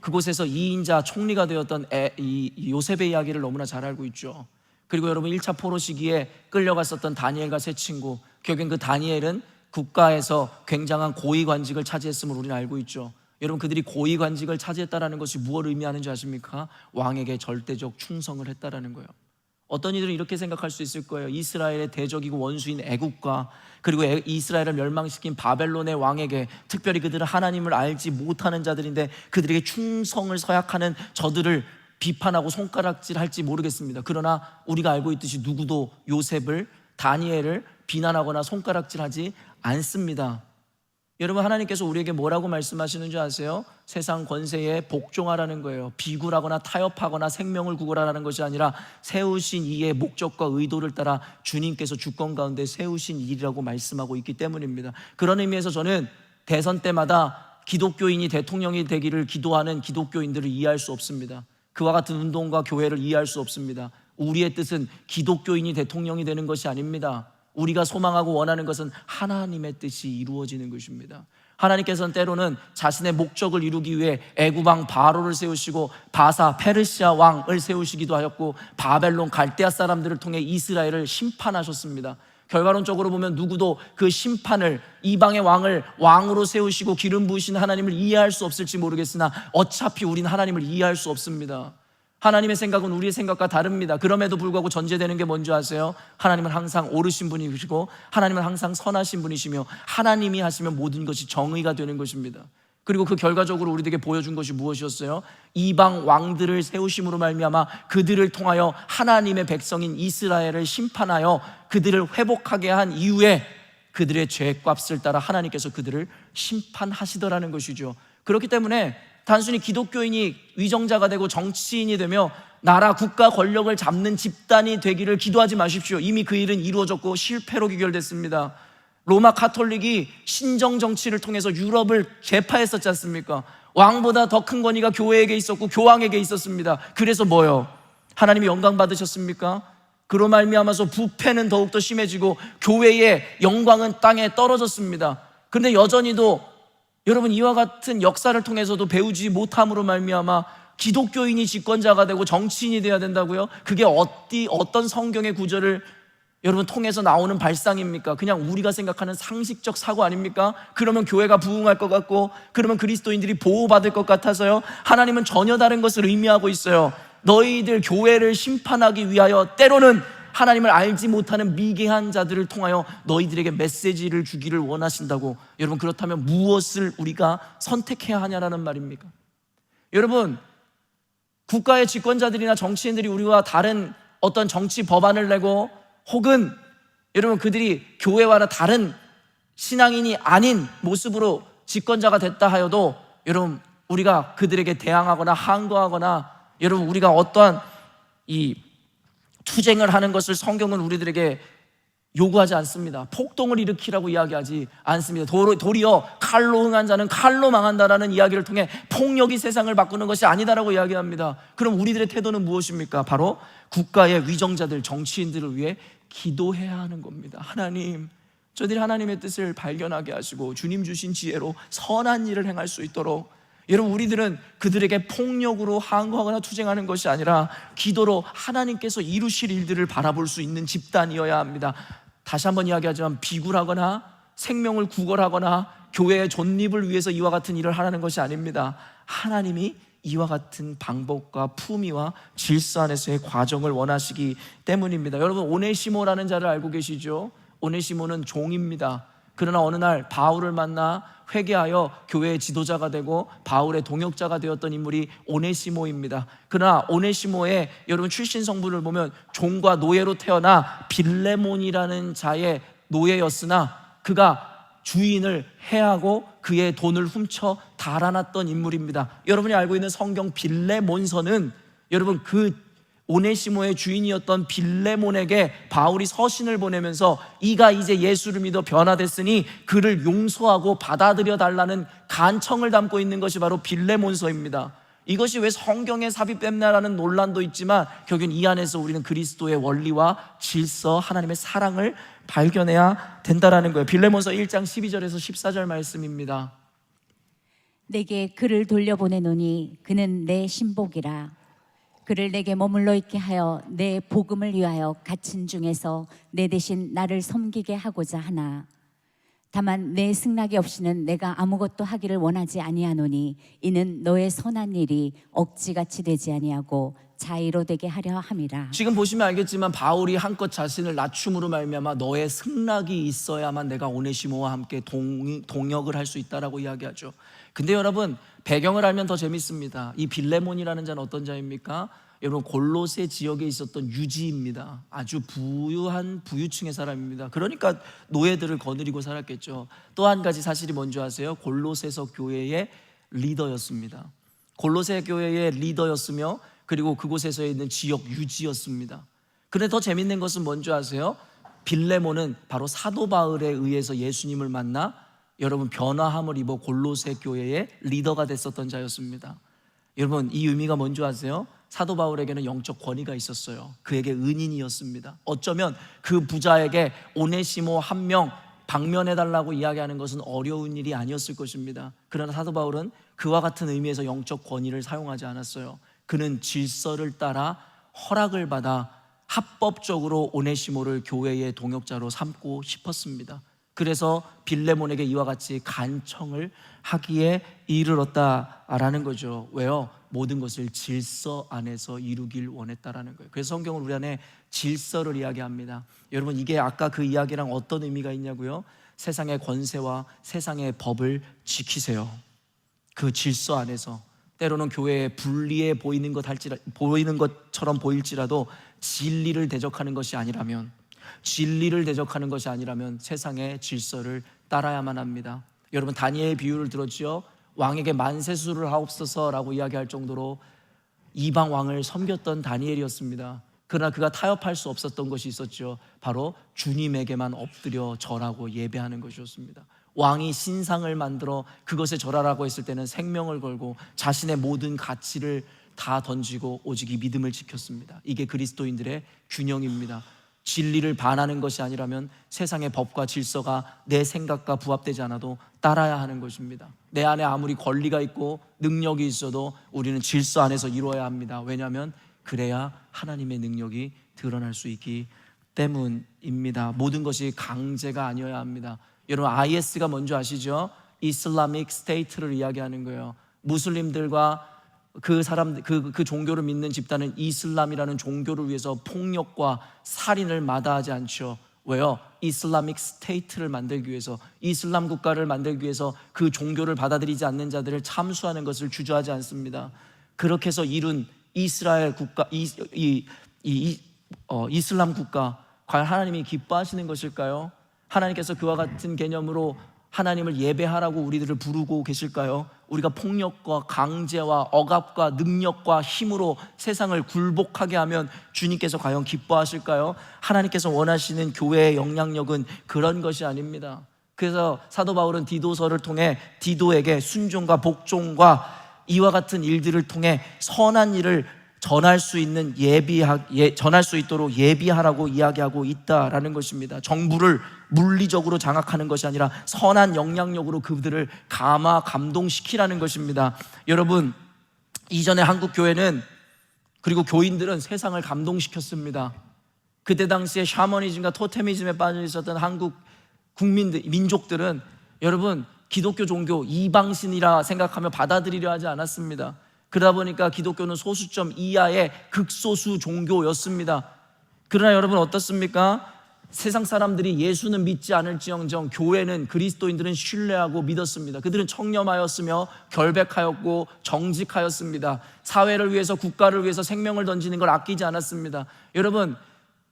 그곳에서 2인자 총리가 되었던 이 요셉의 이야기를 너무나 잘 알고 있죠. 그리고 여러분, 1차 포로 시기에 끌려갔었던 다니엘과 세 친구, 결국엔 그 다니엘은 국가에서 굉장한 고위관직을 차지했음을 우리는 알고 있죠. 여러분, 그들이 고위관직을 차지했다는 것이 무엇을 의미하는지 아십니까? 왕에게 절대적 충성을 했다는 거예요. 어떤 이들은 이렇게 생각할 수 있을 거예요. 이스라엘의 대적이고 원수인 애국과 그리고 이스라엘을 멸망시킨 바벨론의 왕에게, 특별히 그들은 하나님을 알지 못하는 자들인데 그들에게 충성을 서약하는 저들을 비판하고 손가락질할지 모르겠습니다. 그러나 우리가 알고 있듯이 누구도 요셉을, 다니엘을 비난하거나 손가락질하지 않습니다. 여러분, 하나님께서 우리에게 뭐라고 말씀하시는 줄 아세요? 세상 권세에 복종하라는 거예요. 비굴하거나 타협하거나 생명을 구걸하라는 것이 아니라 세우신 이의 목적과 의도를 따라 주님께서 주권 가운데 세우신 일이라고 말씀하고 있기 때문입니다. 그런 의미에서 저는 대선 때마다 기독교인이 대통령이 되기를 기도하는 기독교인들을 이해할 수 없습니다. 그와 같은 운동과 교회를 이해할 수 없습니다. 우리의 뜻은 기독교인이 대통령이 되는 것이 아닙니다. 우리가 소망하고 원하는 것은 하나님의 뜻이 이루어지는 것입니다. 하나님께서는 때로는 자신의 목적을 이루기 위해 애굽왕 바로를 세우시고 바사 페르시아 왕을 세우시기도 하였고 바벨론 갈대아 사람들을 통해 이스라엘을 심판하셨습니다. 결과론적으로 보면 누구도 그 심판을, 이방의 왕을 왕으로 세우시고 기름 부으신 하나님을 이해할 수 없을지 모르겠으나 어차피 우린 하나님을 이해할 수 없습니다. 하나님의 생각은 우리의 생각과 다릅니다. 그럼에도 불구하고 전제되는 게 뭔지 아세요? 하나님은 항상 옳으신 분이시고 하나님은 항상 선하신 분이시며 하나님이 하시면 모든 것이 정의가 되는 것입니다. 그리고 그 결과적으로 우리에게 보여준 것이 무엇이었어요? 이방 왕들을 세우심으로 말미암아 그들을 통하여 하나님의 백성인 이스라엘을 심판하여 그들을 회복하게 한 이후에 그들의 죄값을 따라 하나님께서 그들을 심판하시더라는 것이죠. 그렇기 때문에 단순히 기독교인이 위정자가 되고 정치인이 되며 나라, 국가, 권력을 잡는 집단이 되기를 기도하지 마십시오. 이미 그 일은 이루어졌고 실패로 귀결됐습니다. 로마 카톨릭이 신정 정치를 통해서 유럽을 제파했었지 않습니까? 왕보다 더 큰 권위가 교회에게 있었고 교황에게 있었습니다. 그래서 뭐요? 하나님이 영광 받으셨습니까? 그로 말미암아서 부패는 더욱더 심해지고 교회의 영광은 땅에 떨어졌습니다. 그런데 여전히도 여러분 이와 같은 역사를 통해서도 배우지 못함으로 말미암아 기독교인이 집권자가 되고 정치인이 되어야 된다고요? 그게 어떤 성경의 구절을 여러분 통해서 나오는 발상입니까? 그냥 우리가 생각하는 상식적 사고 아닙니까? 그러면 교회가 부흥할 것 같고 그러면 그리스도인들이 보호받을 것 같아서요. 하나님은 전혀 다른 것을 의미하고 있어요. 너희들 교회를 심판하기 위하여 때로는 하나님을 알지 못하는 미개한 자들을 통하여 너희들에게 메시지를 주기를 원하신다고. 여러분 그렇다면 무엇을 우리가 선택해야 하냐라는 말입니까? 여러분 국가의 집권자들이나 정치인들이 우리와 다른 어떤 정치 법안을 내고 혹은 여러분 그들이 교회와는 다른 신앙인이 아닌 모습으로 집권자가 됐다 하여도 여러분 우리가 그들에게 대항하거나 항거하거나 여러분 우리가 어떠한 이 투쟁을 하는 것을 성경은 우리들에게 요구하지 않습니다. 폭동을 일으키라고 이야기하지 않습니다. 도리어 칼로 흥한 자는 칼로 망한다라는 이야기를 통해 폭력이 세상을 바꾸는 것이 아니다라고 이야기합니다. 그럼 우리들의 태도는 무엇입니까? 바로 국가의 위정자들, 정치인들을 위해 기도해야 하는 겁니다. 하나님, 저들이 하나님의 뜻을 발견하게 하시고 주님 주신 지혜로 선한 일을 행할 수 있도록 여러분 우리들은 그들에게 폭력으로 항거하거나 투쟁하는 것이 아니라 기도로 하나님께서 이루실 일들을 바라볼 수 있는 집단이어야 합니다. 다시 한번 이야기하지만 비굴하거나 생명을 구걸하거나 교회의 존립을 위해서 이와 같은 일을 하라는 것이 아닙니다. 하나님이 이와 같은 방법과 품위와 질서 안에서의 과정을 원하시기 때문입니다. 여러분 오네시모라는 자를 알고 계시죠? 오네시모는 종입니다. 그러나 어느 날 바울을 만나 회개하여 교회의 지도자가 되고 바울의 동역자가 되었던 인물이 오네시모입니다. 그러나 오네시모의 여러분 출신 성분을 보면 종과 노예로 태어나 빌레몬이라는 자의 노예였으나 그가 주인을 해하고 그의 돈을 훔쳐 달아났던 인물입니다. 여러분이 알고 있는 성경 빌레몬서는 여러분 그 오네시모의 주인이었던 빌레몬에게 바울이 서신을 보내면서 이가 이제 예수를 믿어 변화됐으니 그를 용서하고 받아들여 달라는 간청을 담고 있는 것이 바로 빌레몬서입니다. 이것이 왜 성경에 삽입됐나라는 논란도 있지만 결국은 이 안에서 우리는 그리스도의 원리와 질서, 하나님의 사랑을 발견해야 된다라는 거예요. 빌레몬서 1장 12절에서 14절 말씀입니다. 내게 그를 돌려보내노니 그는 내 신복이라. 그를 내게 머물러 있게 하여 내 복음을 위하여 갇힌 중에서 내 대신 나를 섬기게 하고자 하나. 다만 내 승낙이 없이는 내가 아무것도 하기를 원하지 아니하노니 이는 너의 선한 일이 억지같이 되지 아니하고 자의로 되게 하려 함이라. 지금 보시면 알겠지만 바울이 한껏 자신을 낮춤으로 말미암아 너의 승낙이 있어야만 내가 오네시모와 함께 동역을 할 수 있다라고 이야기하죠. 근데 여러분 배경을 알면 더 재밌습니다. 이 빌레몬이라는 자는 어떤 자입니까? 여러분 골로새 지역에 있었던 유지입니다. 아주 부유한 부유층의 사람입니다. 그러니까 노예들을 거느리고 살았겠죠. 또 한 가지 사실이 뭔지 아세요? 골로새서 교회의 리더였습니다. 골로새 교회의 리더였으며 그리고 그곳에서 있는 지역 유지였습니다. 그런데 더 재밌는 것은 뭔지 아세요? 빌레몬은 바로 사도 바울에 의해서 예수님을 만나 여러분 변화함을 입어 골로새 교회의 리더가 됐었던 자였습니다. 여러분 이 의미가 뭔지 아세요? 사도 바울에게는 영적 권위가 있었어요. 그에게 은인이었습니다. 어쩌면 그 부자에게 오네시모 한 명 방면해달라고 이야기하는 것은 어려운 일이 아니었을 것입니다. 그러나 사도 바울은 그와 같은 의미에서 영적 권위를 사용하지 않았어요. 그는 질서를 따라 허락을 받아 합법적으로 오네시모를 교회의 동역자로 삼고 싶었습니다. 그래서 빌레몬에게 이와 같이 간청을 하기에 이르렀다라는 거죠. 왜요? 모든 것을 질서 안에서 이루길 원했다라는 거예요. 그래서 성경은 우리 안에 질서를 이야기합니다. 여러분, 이게 아까 그 이야기랑 어떤 의미가 있냐고요? 세상의 권세와 세상의 법을 지키세요. 그 질서 안에서. 때로는 교회에 불리해 보이는 것처럼 보일지라도 진리를 대적하는 것이 아니라면, 세상의 질서를 따라야만 합니다. 여러분, 다니엘 비유를 들었지요? 왕에게 만세수를 하옵소서라고 이야기할 정도로 이방 왕을 섬겼던 다니엘이었습니다. 그러나 그가 타협할 수 없었던 것이 있었죠. 바로 주님에게만 엎드려 절하고 예배하는 것이었습니다. 왕이 신상을 만들어 그것에 절하라고 했을 때는 생명을 걸고 자신의 모든 가치를 다 던지고 오직 이 믿음을 지켰습니다. 이게 그리스도인들의 균형입니다. 진리를 반하는 것이 아니라면 세상의 법과 질서가 내 생각과 부합되지 않아도 따라야 하는 것입니다. 내 안에 아무리 권리가 있고 능력이 있어도 우리는 질서 안에서 이루어야 합니다. 왜냐하면 그래야 하나님의 능력이 드러날 수 있기 때문입니다. 모든 것이 강제가 아니어야 합니다. 여러분, IS가 뭔지 아시죠? 이슬라믹 스테이트를 이야기하는 거예요. 무슬림들과 그 종교를 믿는 집단은 이슬람이라는 종교를 위해서 폭력과 살인을 마다하지 않죠. 왜요? 이슬라믹 스테이트를 만들기 위해서, 이슬람 국가를 만들기 위해서 그 종교를 받아들이지 않는 자들을 참수하는 것을 주저하지 않습니다. 그렇게 해서 이룬 이스라엘 국가, 이슬람 국가, 과연 하나님이 기뻐하시는 것일까요? 하나님께서 그와 같은 개념으로 하나님을 예배하라고 우리들을 부르고 계실까요? 우리가 폭력과 강제와 억압과 능력과 힘으로 세상을 굴복하게 하면 주님께서 과연 기뻐하실까요? 하나님께서 원하시는 교회의 영향력은 그런 것이 아닙니다. 그래서 사도 바울은 디도서를 통해 디도에게 순종과 복종과 이와 같은 일들을 통해 선한 일을 전할 수 있도록 예비하라고 이야기하고 있다라는 것입니다. 정부를 물리적으로 장악하는 것이 아니라 선한 영향력으로 그들을 감동시키라는 것입니다. 여러분, 이전에 한국 교회는, 그리고 교인들은 세상을 감동시켰습니다. 그때 당시에 샤머니즘과 토테미즘에 빠져 있었던 한국 민족들은 여러분, 기독교 종교 이방신이라 생각하며 받아들이려 하지 않았습니다. 그러다 보니까 기독교는 소수점 이하의 극소수 종교였습니다. 그러나 여러분, 어떻습니까? 세상 사람들이 예수는 믿지 않을지언정 교회는, 그리스도인들은 신뢰하고 믿었습니다. 그들은 청렴하였으며 결백하였고 정직하였습니다. 사회를 위해서, 국가를 위해서 생명을 던지는 걸 아끼지 않았습니다. 여러분,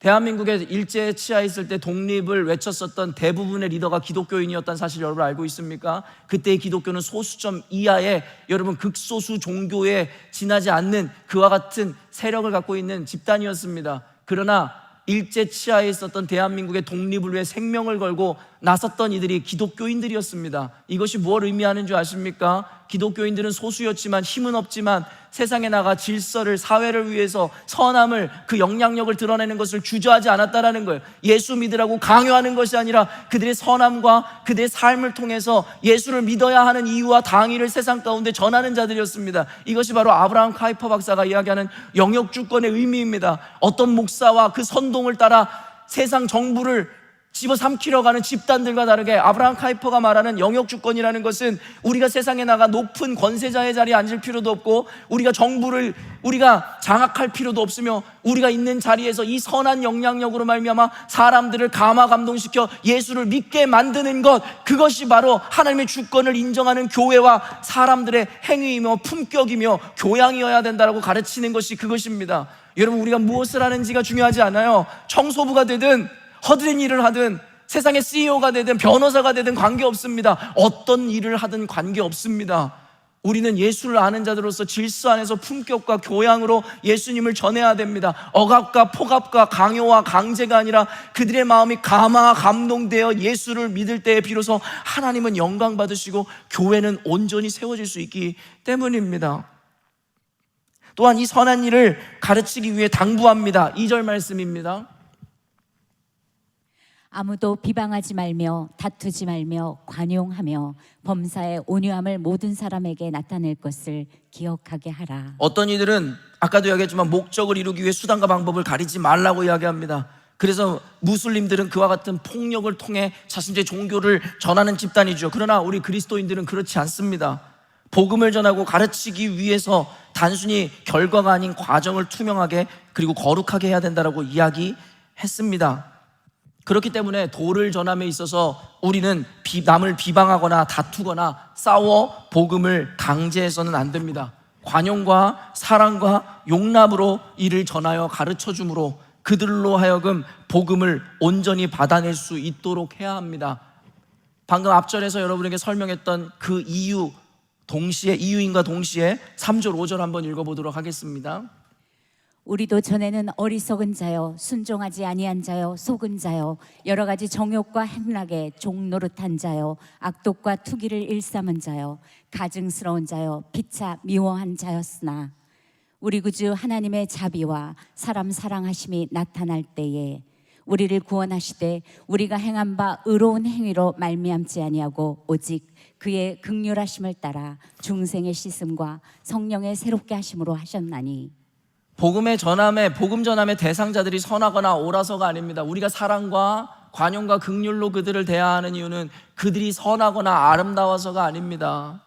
대한민국에 일제 치하에 있을 때 독립을 외쳤었던 대부분의 리더가 기독교인이었다는 사실 여러분 알고 있습니까? 그때의 기독교는 소수점 이하의, 여러분, 극소수 종교에 지나지 않는 그와 같은 세력을 갖고 있는 집단이었습니다. 그러나 일제 치하에 있었던 대한민국의 독립을 위해 생명을 걸고 나섰던 이들이 기독교인들이었습니다. 이것이 뭘 의미하는 줄 아십니까? 기독교인들은 소수였지만, 힘은 없지만 세상에 나가 질서를, 사회를 위해서 선함을, 그 영향력을 드러내는 것을 주저하지 않았다라는 거예요. 예수 믿으라고 강요하는 것이 아니라 그들의 선함과 그들의 삶을 통해서 예수를 믿어야 하는 이유와 당위를 세상 가운데 전하는 자들이었습니다. 이것이 바로 아브라함 카이퍼 박사가 이야기하는 영역주권의 의미입니다. 어떤 목사와 그 선동을 따라 세상 정부를 집어삼키려 가는 집단들과 다르게 아브라함 카이퍼가 말하는 영역주권이라는 것은 우리가 세상에 나가 높은 권세자의 자리에 앉을 필요도 없고 우리가 정부를 우리가 장악할 필요도 없으며 우리가 있는 자리에서 이 선한 영향력으로 말미암아 사람들을 감동시켜 예수를 믿게 만드는 것, 그것이 바로 하나님의 주권을 인정하는 교회와 사람들의 행위이며 품격이며 교양이어야 된다라고 가르치는 것이 그것입니다. 여러분, 우리가 무엇을 하는지가 중요하지 않아요. 청소부가 되든 허드렛 일을 하든 세상의 CEO가 되든 변호사가 되든 관계없습니다. 어떤 일을 하든 관계없습니다. 우리는 예수를 아는 자들로서 질서 안에서 품격과 교양으로 예수님을 전해야 됩니다. 억압과 폭압과 강요와 강제가 아니라 그들의 마음이 감동되어 예수를 믿을 때에 비로소 하나님은 영광 받으시고 교회는 온전히 세워질 수 있기 때문입니다. 또한 이 선한 일을 가르치기 위해 당부합니다. 2절 말씀입니다. 아무도 비방하지 말며 다투지 말며 관용하며 범사의 온유함을 모든 사람에게 나타낼 것을 기억하게 하라. 어떤 이들은 아까도 이야기했지만 목적을 이루기 위해 수단과 방법을 가리지 말라고 이야기합니다. 그래서 무슬림들은 그와 같은 폭력을 통해 자신의 종교를 전하는 집단이죠. 그러나 우리 그리스도인들은 그렇지 않습니다. 복음을 전하고 가르치기 위해서 단순히 결과가 아닌 과정을 투명하게 그리고 거룩하게 해야 된다라고 이야기했습니다. 그렇기 때문에 도를 전함에 있어서 우리는 남을 비방하거나 다투거나 싸워 복음을 강제해서는 안 됩니다. 관용과 사랑과 용납으로 이를 전하여 가르쳐 주므로 그들로 하여금 복음을 온전히 받아낼 수 있도록 해야 합니다. 방금 앞절에서 여러분에게 설명했던 그 이유인과 동시에 3절 5절 한번 읽어보도록 하겠습니다. 우리도 전에는 어리석은 자요 순종하지 아니한 자요 속은 자요 여러 가지 정욕과 행락에 종노릇한 자요 악독과 투기를 일삼은 자요 가증스러운 자요 피차 미워한 자였으나 우리 구주 하나님의 자비와 사람 사랑하심이 나타날 때에 우리를 구원하시되 우리가 행한 바 의로운 행위로 말미암지 아니하고 오직 그의 긍휼하심을 따라 중생의 씻음과 성령의 새롭게 하심으로 하셨나니. 복음 전함의 대상자들이 선하거나 옳아서가 아닙니다. 우리가 사랑과 관용과 긍휼로 그들을 대하는 이유는 그들이 선하거나 아름다워서가 아닙니다.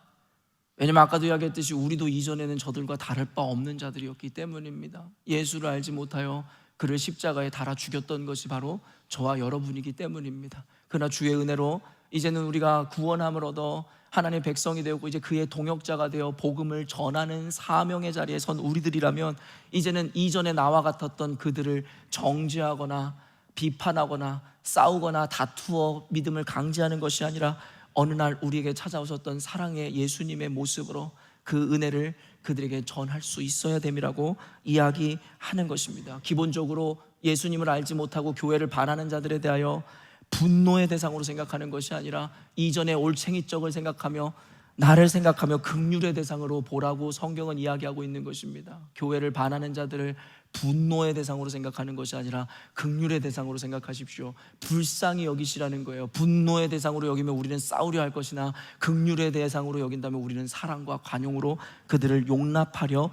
왜냐면 아까도 이야기했듯이 우리도 이전에는 저들과 다를 바 없는 자들이었기 때문입니다. 예수를 알지 못하여 그를 십자가에 달아 죽였던 것이 바로 저와 여러분이기 때문입니다. 그러나 주의 은혜로 이제는 우리가 구원함을 얻어 하나님의 백성이 되었고 이제 그의 동역자가 되어 복음을 전하는 사명의 자리에 선 우리들이라면 이제는 이전에 나와 같았던 그들을 정죄하거나 비판하거나 싸우거나 다투어 믿음을 강제하는 것이 아니라 어느 날 우리에게 찾아오셨던 사랑의 예수님의 모습으로 그 은혜를 그들에게 전할 수 있어야 됨이라고 이야기하는 것입니다. 기본적으로 예수님을 알지 못하고 교회를 반하는 자들에 대하여 분노의 대상으로 생각하는 것이 아니라 이전의 올챙이적을 생각하며 나를 생각하며 긍휼의 대상으로 보라고 성경은 이야기하고 있는 것입니다. 교회를 반하는 자들을 분노의 대상으로 생각하는 것이 아니라 긍휼의 대상으로 생각하십시오. 불쌍히 여기시라는 거예요. 분노의 대상으로 여기면 우리는 싸우려 할 것이나 긍휼의 대상으로 여긴다면 우리는 사랑과 관용으로 그들을 용납하려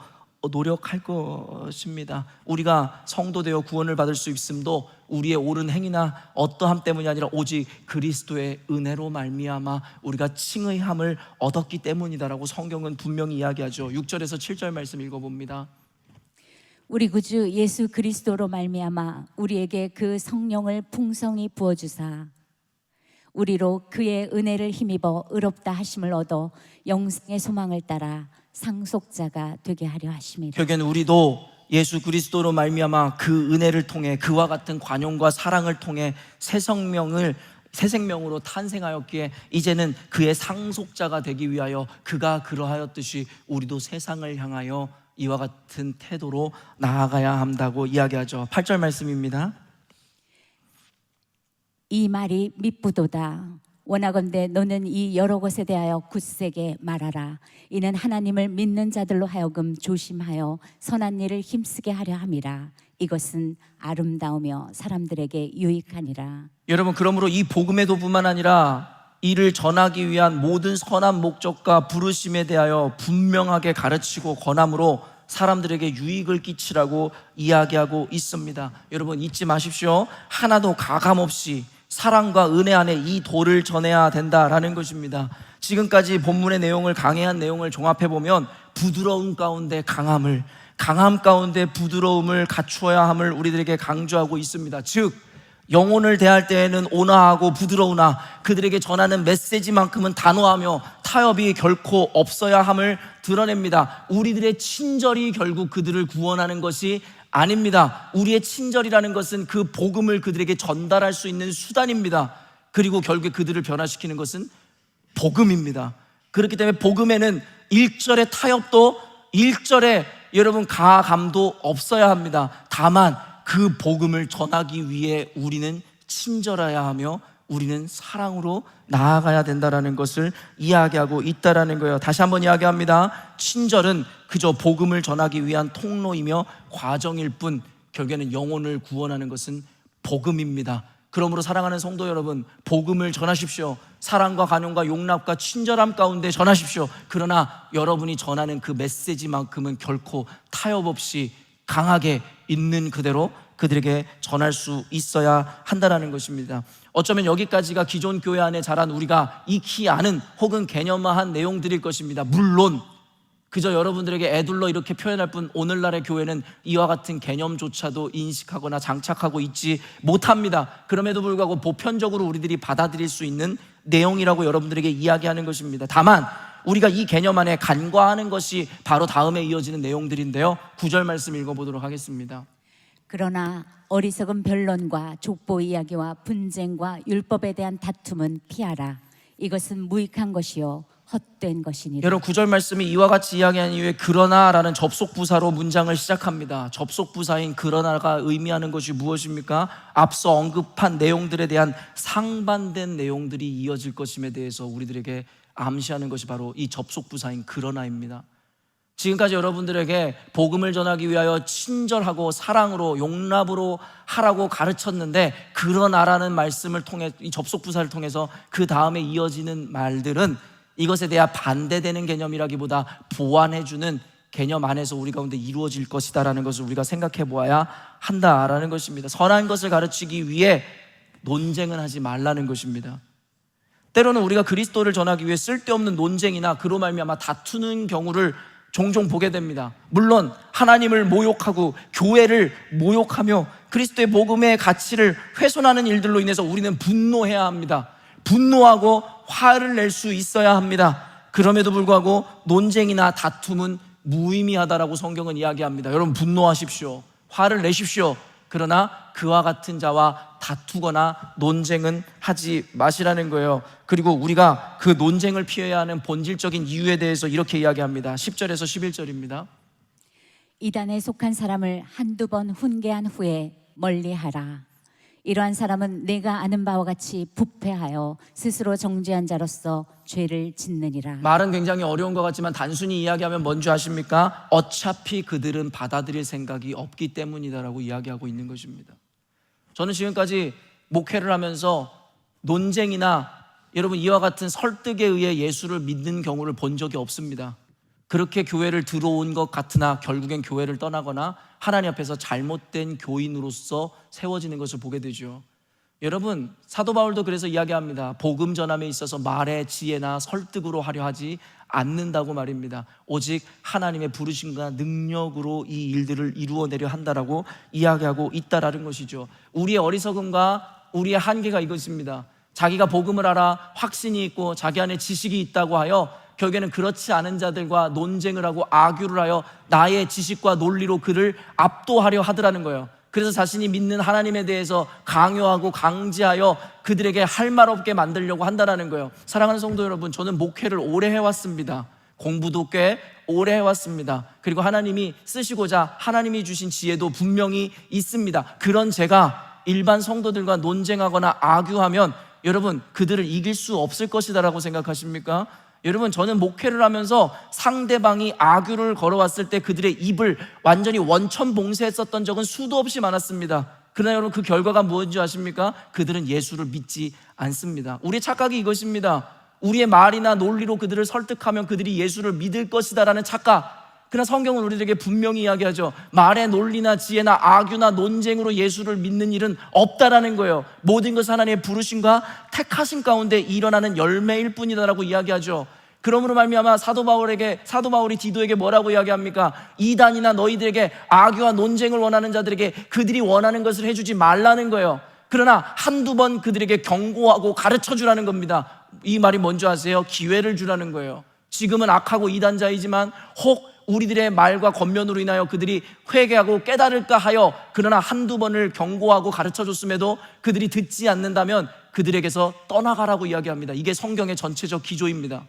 노력할 것입니다. 우리가 성도 되어 구원을 받을 수 있음도 우리의 옳은 행위나 어떠함 때문이 아니라 오직 그리스도의 은혜로 말미암아 우리가 칭의함을 얻었기 때문이다라고 성경은 분명히 이야기하죠. 6절에서 7절 말씀 읽어봅니다. 우리 구주 예수 그리스도로 말미암아 우리에게 그 성령을 풍성히 부어주사 우리로 그의 은혜를 힘입어 의롭다 하심을 얻어 영생의 소망을 따라 상속자가 되게 하려 하심이라. 결국엔 우리도 예수 그리스도로 말미암아 그 은혜를 통해 그와 같은 관용과 사랑을 통해 새 생명으로 탄생하였기에 이제는 그의 상속자가 되기 위하여 그가 그러하였듯이 우리도 세상을 향하여 이와 같은 태도로 나아가야 한다고 이야기하죠. 8절 말씀입니다. 이 말이 미쁘도다. 원하건대 너는 이 여러 것에 대하여 굳세게 말하라. 이는 하나님을 믿는 자들로 하여금 조심하여 선한 일을 힘쓰게 하려 함이라. 이것은 아름다우며 사람들에게 유익하니라. 여러분, 그러므로 이 복음의 도뿐만 아니라 이를 전하기 위한 모든 선한 목적과 부르심에 대하여 분명하게 가르치고 권함으로 사람들에게 유익을 끼치라고 이야기하고 있습니다. 여러분, 잊지 마십시오. 하나도 가감없이 사랑과 은혜 안에 이 도를 전해야 된다라는 것입니다. 지금까지 본문의 내용을, 강해한 내용을 종합해보면 부드러움 가운데 강함을, 강함 가운데 부드러움을 갖추어야 함을 우리들에게 강조하고 있습니다. 즉 영혼을 대할 때에는 온화하고 부드러우나 그들에게 전하는 메시지만큼은 단호하며 타협이 결코 없어야 함을 드러냅니다. 우리들의 친절이 결국 그들을 구원하는 것이 아닙니다. 우리의 친절이라는 것은 그 복음을 그들에게 전달할 수 있는 수단입니다. 그리고 결국에 그들을 변화시키는 것은 복음입니다. 그렇기 때문에 복음에는 1절의 타협도 1절의 여러분 가감도 없어야 합니다. 다만 그 복음을 전하기 위해 우리는 친절해야 하며 우리는 사랑으로 나아가야 된다는 것을 이야기하고 있다는 거예요. 다시 한번 이야기합니다. 친절은 그저 복음을 전하기 위한 통로이며 과정일 뿐 결국에는 영혼을 구원하는 것은 복음입니다. 그러므로 사랑하는 성도 여러분, 복음을 전하십시오. 사랑과 관용과 용납과 친절함 가운데 전하십시오. 그러나 여러분이 전하는 그 메시지만큼은 결코 타협 없이 강하게 있는 그대로 그들에게 전할 수 있어야 한다는 것입니다. 어쩌면 여기까지가 기존 교회 안에 자란 우리가 익히 아는 혹은 개념화한 내용들일 것입니다. 물론 그저 여러분들에게 애둘러 이렇게 표현할 뿐 오늘날의 교회는 이와 같은 개념조차도 인식하거나 장착하고 있지 못합니다. 그럼에도 불구하고 보편적으로 우리들이 받아들일 수 있는 내용이라고 여러분들에게 이야기하는 것입니다. 다만 우리가 이 개념 안에 간과하는 것이 바로 다음에 이어지는 내용들인데요, 9절 말씀 읽어보도록 하겠습니다. 그러나 어리석은 변론과 족보 이야기와 분쟁과 율법에 대한 다툼은 피하라. 이것은 무익한 것이요 헛된 것이니라. 여러분 9절 말씀이 이와 같이 이야기한 이후에 그러나라는 접속부사로 문장을 시작합니다. 접속부사인 그러나가 의미하는 것이 무엇입니까? 앞서 언급한 내용들에 대한 상반된 내용들이 이어질 것임에 대해서 우리들에게 암시하는 것이 바로 이 접속부사인 그러나입니다. 지금까지 여러분들에게 복음을 전하기 위하여 친절하고 사랑으로 용납으로 하라고 가르쳤는데, 그러나라는 말씀을 통해, 이 접속부사를 통해서 그 다음에 이어지는 말들은 이것에 대한 반대되는 개념이라기보다 보완해주는 개념 안에서 우리 가운데 이루어질 것이다라는 것을 우리가 생각해 보아야 한다라는 것입니다. 선한 것을 가르치기 위해 논쟁은 하지 말라는 것입니다. 때로는 우리가 그리스도를 전하기 위해 쓸데없는 논쟁이나 그로 말미암아 다투는 경우를 종종 보게 됩니다. 물론 하나님을 모욕하고 교회를 모욕하며 그리스도의 복음의 가치를 훼손하는 일들로 인해서 우리는 분노해야 합니다. 분노하고 화를 낼 수 있어야 합니다. 그럼에도 불구하고 논쟁이나 다툼은 무의미하다라고 성경은 이야기합니다. 여러분 분노하십시오. 화를 내십시오. 그러나 그와 같은 자와 다투거나 논쟁은 하지 마시라는 거예요. 그리고 우리가 그 논쟁을 피해야 하는 본질적인 이유에 대해서 이렇게 이야기합니다. 10절에서 11절입니다. 이단에 속한 사람을 한두 번 훈계한 후에 멀리하라. 이러한 사람은 내가 아는 바와 같이 부패하여 스스로 정죄한 자로서 죄를 짓느니라. 말은 굉장히 어려운 것 같지만 단순히 이야기하면 뭔지 아십니까? 어차피 그들은 받아들일 생각이 없기 때문이다라고 이야기하고 있는 것입니다. 저는 지금까지 목회를 하면서 논쟁이나 여러분 이와 같은 설득에 의해 예수를 믿는 경우를 본 적이 없습니다. 그렇게 교회를 들어온 것 같으나 결국엔 교회를 떠나거나 하나님 앞에서 잘못된 교인으로서 세워지는 것을 보게 되죠. 여러분 사도 바울도 그래서 이야기합니다. 복음 전함에 있어서 말의 지혜나 설득으로 하려 하지 않는다고 말입니다. 오직 하나님의 부르심과 능력으로 이 일들을 이루어내려 한다라고 이야기하고 있다라는 것이죠. 우리의 어리석음과 우리의 한계가 이것입니다. 자기가 복음을 알아 확신이 있고 자기 안에 지식이 있다고 하여 결국에는 그렇지 않은 자들과 논쟁을 하고 아규를 하여 나의 지식과 논리로 그를 압도하려 하더라는 거예요. 그래서 자신이 믿는 하나님에 대해서 강요하고 강제하여 그들에게 할 말 없게 만들려고 한다는 거예요. 사랑하는 성도 여러분, 저는 목회를 오래 해왔습니다. 공부도 꽤 오래 해왔습니다. 그리고 하나님이 쓰시고자 하나님이 주신 지혜도 분명히 있습니다. 그런 제가 일반 성도들과 논쟁하거나 아규하면 여러분 그들을 이길 수 없을 것이다라고 생각하십니까? 여러분 저는 목회를 하면서 상대방이 아규를 걸어왔을 때 그들의 입을 완전히 원천봉쇄했었던 적은 수도 없이 많았습니다. 그러나 여러분 그 결과가 무엇인지 아십니까? 그들은 예수를 믿지 않습니다. 우리의 착각이 이것입니다. 우리의 말이나 논리로 그들을 설득하면 그들이 예수를 믿을 것이다 라는 착각. 그러나 성경은 우리들에게 분명히 이야기하죠. 말의 논리나 지혜나 아규나 논쟁으로 예수를 믿는 일은 없다라는 거예요. 모든 것은 하나님의 부르심과 택하심 가운데 일어나는 열매일 뿐이다라고 이야기하죠. 그러므로 말미암아 사도 바울이 디도에게 뭐라고 이야기합니까? 이단이나 너희들에게 아규와 논쟁을 원하는 자들에게 그들이 원하는 것을 해주지 말라는 거예요. 그러나 한두 번 그들에게 경고하고 가르쳐주라는 겁니다. 이 말이 뭔지 아세요? 기회를 주라는 거예요. 지금은 악하고 이단자이지만 혹 우리들의 말과 권면으로 인하여 그들이 회개하고 깨달을까 하여 그러나 한두 번을 경고하고 가르쳐줬음에도 그들이 듣지 않는다면 그들에게서 떠나가라고 이야기합니다. 이게 성경의 전체적 기조입니다.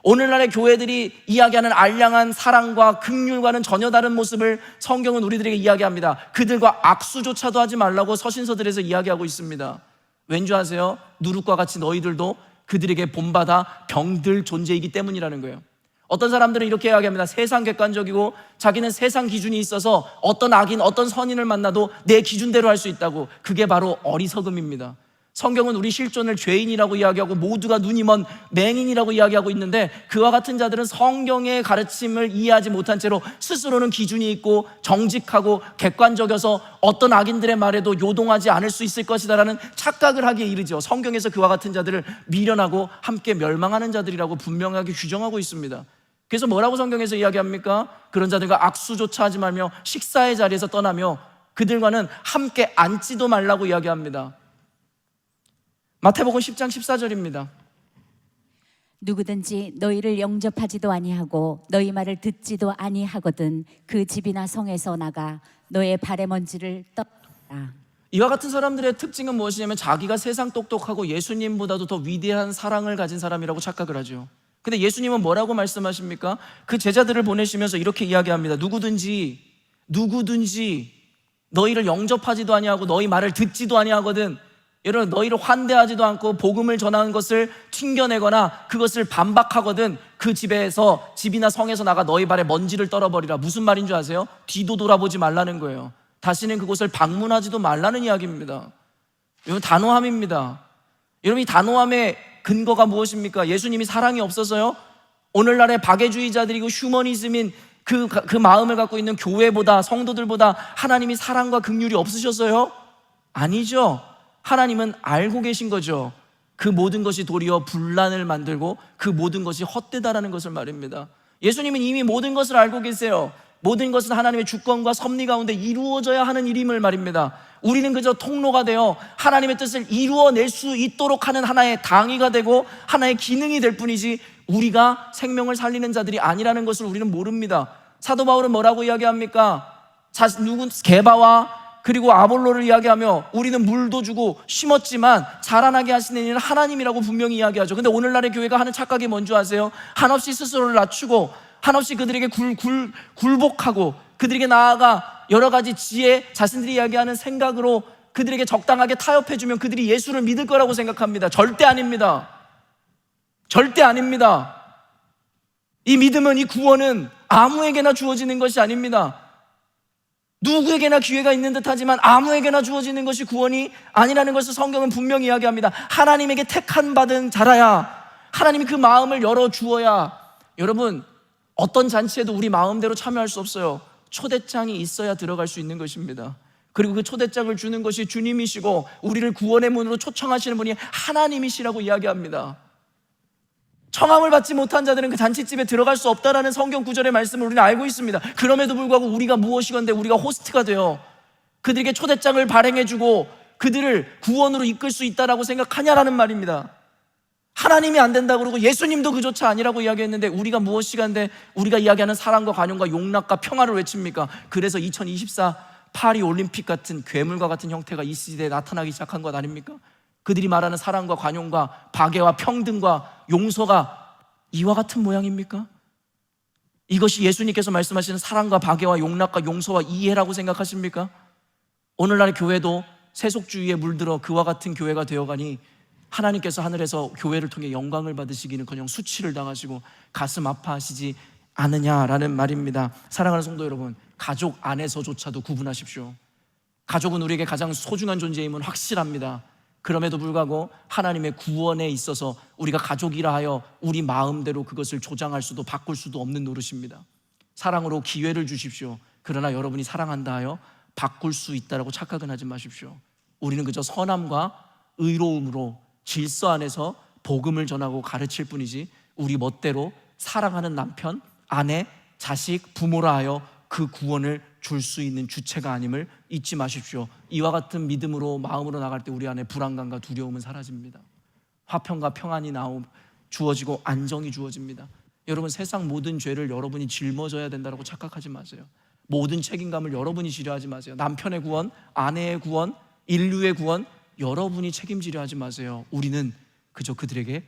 오늘날의 교회들이 이야기하는 알량한 사랑과 긍휼과는 전혀 다른 모습을 성경은 우리들에게 이야기합니다. 그들과 악수조차도 하지 말라고 서신서들에서 이야기하고 있습니다. 왠지 아세요? 누룩과 같이 너희들도 그들에게 본받아 병들 존재이기 때문이라는 거예요. 어떤 사람들은 이렇게 이야기합니다. 세상 객관적이고 자기는 세상 기준이 있어서 어떤 악인 어떤 선인을 만나도 내 기준대로 할 수 있다고. 그게 바로 어리석음입니다. 성경은 우리 실존을 죄인이라고 이야기하고 모두가 눈이 먼 맹인이라고 이야기하고 있는데, 그와 같은 자들은 성경의 가르침을 이해하지 못한 채로 스스로는 기준이 있고 정직하고 객관적여서 어떤 악인들의 말에도 요동하지 않을 수 있을 것이다라는 착각을 하기에 이르죠. 성경에서 그와 같은 자들을 미련하고 함께 멸망하는 자들이라고 분명하게 규정하고 있습니다. 그래서 뭐라고 성경에서 이야기합니까? 그런 자들과 악수조차 하지 말며 식사의 자리에서 떠나며 그들과는 함께 앉지도 말라고 이야기합니다. 마태복음 10장 14절입니다. 누구든지 너희를 영접하지도 아니하고 너희 말을 듣지도 아니하거든 그 집이나 성에서 나가 너의 발의 먼지를 떠라. 이와 같은 사람들의 특징은 무엇이냐면 자기가 세상 똑똑하고 예수님보다도 더 위대한 사랑을 가진 사람이라고 착각을 하죠. 근데 예수님은 뭐라고 말씀하십니까? 그 제자들을 보내시면서 이렇게 이야기합니다. 누구든지 너희를 영접하지도 아니하고 너희 말을 듣지도 아니하거든, 여러분, 너희를 환대하지도 않고 복음을 전하는 것을 튕겨내거나 그것을 반박하거든 그 집이나 성에서 나가 너희 발에 먼지를 떨어버리라. 무슨 말인 줄 아세요? 뒤도 돌아보지 말라는 거예요. 다시는 그곳을 방문하지도 말라는 이야기입니다. 이건 단호함입니다. 여러분, 이 단호함의 근거가 무엇입니까? 예수님이 사랑이 없어서요? 오늘날의 박애주의자들이고 휴머니즘인 그 마음을 갖고 있는 교회보다, 성도들보다 하나님이 사랑과 긍휼이 없으셔서요? 아니죠. 하나님은 알고 계신 거죠. 그 모든 것이 도리어 분란을 만들고 그 모든 것이 헛되다라는 것을 말입니다. 예수님은 이미 모든 것을 알고 계세요. 모든 것은 하나님의 주권과 섭리 가운데 이루어져야 하는 일임을 말입니다. 우리는 그저 통로가 되어 하나님의 뜻을 이루어낼 수 있도록 하는 하나의 당위가 되고 하나의 기능이 될 뿐이지 우리가 생명을 살리는 자들이 아니라는 것을 우리는 모릅니다. 사도 바울은 뭐라고 이야기합니까? 게바와 그리고 아볼로를 이야기하며 우리는 물도 주고 심었지만 자라나게 하시는 이는 하나님이라고 분명히 이야기하죠. 근데 오늘날의 교회가 하는 착각이 뭔지 아세요? 한없이 스스로를 낮추고 한없이 그들에게 굴복하고 그들에게 나아가 여러 가지 지혜, 자신들이 이야기하는 생각으로 그들에게 적당하게 타협해주면 그들이 예수를 믿을 거라고 생각합니다. 절대 아닙니다. 절대 아닙니다. 이 믿음은, 이 구원은 아무에게나 주어지는 것이 아닙니다. 누구에게나 기회가 있는 듯하지만 아무에게나 주어지는 것이 구원이 아니라는 것을 성경은 분명히 이야기합니다. 하나님에게 택한 받은 자라야, 하나님이 그 마음을 열어주어야. 여러분, 어떤 잔치에도 우리 마음대로 참여할 수 없어요. 초대장이 있어야 들어갈 수 있는 것입니다. 그리고 그 초대장을 주는 것이 주님이시고 우리를 구원의 문으로 초청하시는 분이 하나님이시라고 이야기합니다. 청함을 받지 못한 자들은 그 잔치집에 들어갈 수 없다라는 성경 구절의 말씀을 우리는 알고 있습니다. 그럼에도 불구하고 우리가 무엇이건데 우리가 호스트가 되어 그들에게 초대장을 발행해주고 그들을 구원으로 이끌 수 있다라고 생각하냐라는 말입니다. 하나님이 안 된다고 그러고 예수님도 그조차 아니라고 이야기했는데 우리가 무엇이간데 우리가 이야기하는 사랑과 관용과 용납과 평화를 외칩니까? 그래서 2024 파리 올림픽 같은 괴물과 같은 형태가 이 시대에 나타나기 시작한 것 아닙니까? 그들이 말하는 사랑과 관용과 박애와 평등과 용서가 이와 같은 모양입니까? 이것이 예수님께서 말씀하시는 사랑과 박애와 용납과 용서와 이해라고 생각하십니까? 오늘날 교회도 세속주의에 물들어 그와 같은 교회가 되어가니 하나님께서 하늘에서 교회를 통해 영광을 받으시기는커녕 수치를 당하시고 가슴 아파하시지 않느냐라는 말입니다. 사랑하는 성도 여러분, 가족 안에서조차도 구분하십시오. 가족은 우리에게 가장 소중한 존재임은 확실합니다. 그럼에도 불구하고 하나님의 구원에 있어서 우리가 가족이라 하여 우리 마음대로 그것을 조장할 수도 바꿀 수도 없는 노릇입니다. 사랑으로 기회를 주십시오. 그러나 여러분이 사랑한다 하여 바꿀 수 있다라고 착각은 하지 마십시오. 우리는 그저 선함과 의로움으로 질서 안에서 복음을 전하고 가르칠 뿐이지 우리 멋대로 사랑하는 남편, 아내, 자식, 부모라 하여 그 구원을 줄 수 있는 주체가 아님을 잊지 마십시오. 이와 같은 믿음으로 마음으로 나갈 때 우리 안에 불안감과 두려움은 사라집니다. 화평과 평안이 주어지고 안정이 주어집니다. 여러분, 세상 모든 죄를 여러분이 짊어져야 된다고 착각하지 마세요. 모든 책임감을 여러분이 지려 하지 마세요. 남편의 구원, 아내의 구원, 인류의 구원 여러분이 책임지려 하지 마세요. 우리는 그저 그들에게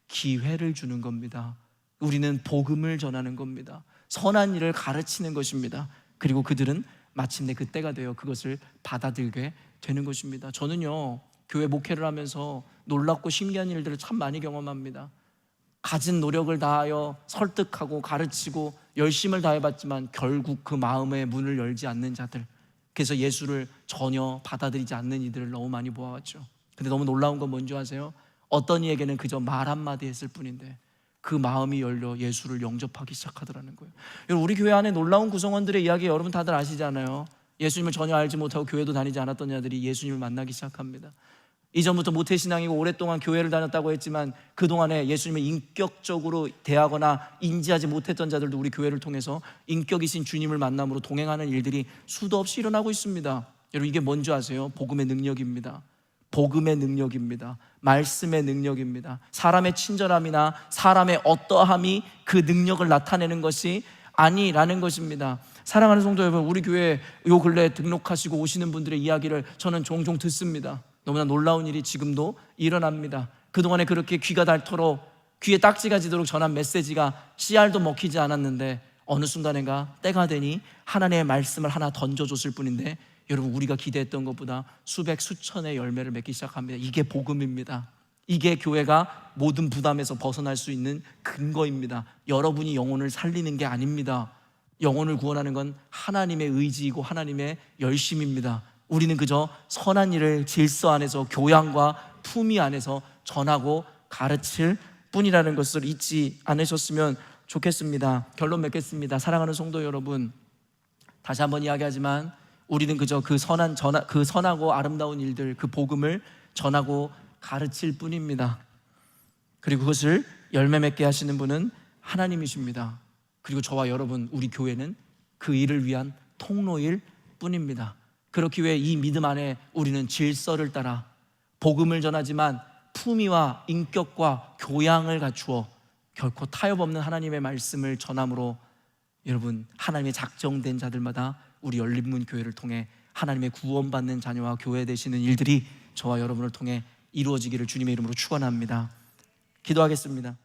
기회를 주는 겁니다. 우리는 복음을 전하는 겁니다. 선한 일을 가르치는 것입니다. 그리고 그들은 마침내 그때가 되어 그것을 받아들게 되는 것입니다. 저는요, 교회 목회를 하면서 놀랍고 신기한 일들을 참 많이 경험합니다. 가진 노력을 다하여 설득하고 가르치고 열심을 다해봤지만 결국 그 마음의 문을 열지 않는 자들, 그래서 예수를 전혀 받아들이지 않는 이들을 너무 많이 보아왔죠. 근데 너무 놀라운 건 뭔지 아세요? 어떤 이에게는 그저 말 한마디 했을 뿐인데 그 마음이 열려 예수를 영접하기 시작하더라는 거예요. 여러분, 우리 교회 안에 놀라운 구성원들의 이야기 여러분 다들 아시잖아요. 예수님을 전혀 알지 못하고 교회도 다니지 않았던 자들이 예수님을 만나기 시작합니다. 이전부터 모태신앙이고 오랫동안 교회를 다녔다고 했지만 그동안에 예수님을 인격적으로 대하거나 인지하지 못했던 자들도 우리 교회를 통해서 인격이신 주님을 만남으로 동행하는 일들이 수도 없이 일어나고 있습니다. 여러분, 이게 뭔지 아세요? 복음의 능력입니다. 복음의 능력입니다. 말씀의 능력입니다. 사람의 친절함이나 사람의 어떠함이 그 능력을 나타내는 것이 아니라는 것입니다. 사랑하는 성도 여러분, 우리 교회 요 근래 등록하시고 오시는 분들의 이야기를 저는 종종 듣습니다. 너무나 놀라운 일이 지금도 일어납니다. 그동안에 그렇게 귀가 닳도록 귀에 딱지가 지도록 전한 메시지가 씨알도 먹히지 않았는데 어느 순간인가 때가 되니 하나님의 말씀을 하나 던져줬을 뿐인데 여러분, 우리가 기대했던 것보다 수백 수천의 열매를 맺기 시작합니다. 이게 복음입니다. 이게 교회가 모든 부담에서 벗어날 수 있는 근거입니다. 여러분이 영혼을 살리는 게 아닙니다. 영혼을 구원하는 건 하나님의 의지이고 하나님의 열심입니다. 우리는 그저 선한 일을 질서 안에서 교양과 품위 안에서 전하고 가르칠 뿐이라는 것을 잊지 않으셨으면 좋겠습니다. 결론 맺겠습니다. 사랑하는 성도 여러분, 다시 한번 이야기하지만 우리는 그저 그 선하고 아름다운 일들, 그 복음을 전하고 가르칠 뿐입니다. 그리고 그것을 열매 맺게 하시는 분은 하나님이십니다. 그리고 저와 여러분, 우리 교회는 그 일을 위한 통로일 뿐입니다. 그렇기 위해 이 믿음 안에 우리는 질서를 따라 복음을 전하지만 품위와 인격과 교양을 갖추어 결코 타협 없는 하나님의 말씀을 전함으로 여러분, 하나님의 작정된 자들마다 우리 열린문 교회를 통해 하나님의 구원받는 자녀와 교회 되시는 일들이 저와 여러분을 통해 이루어지기를 주님의 이름으로 축원합니다. 기도하겠습니다.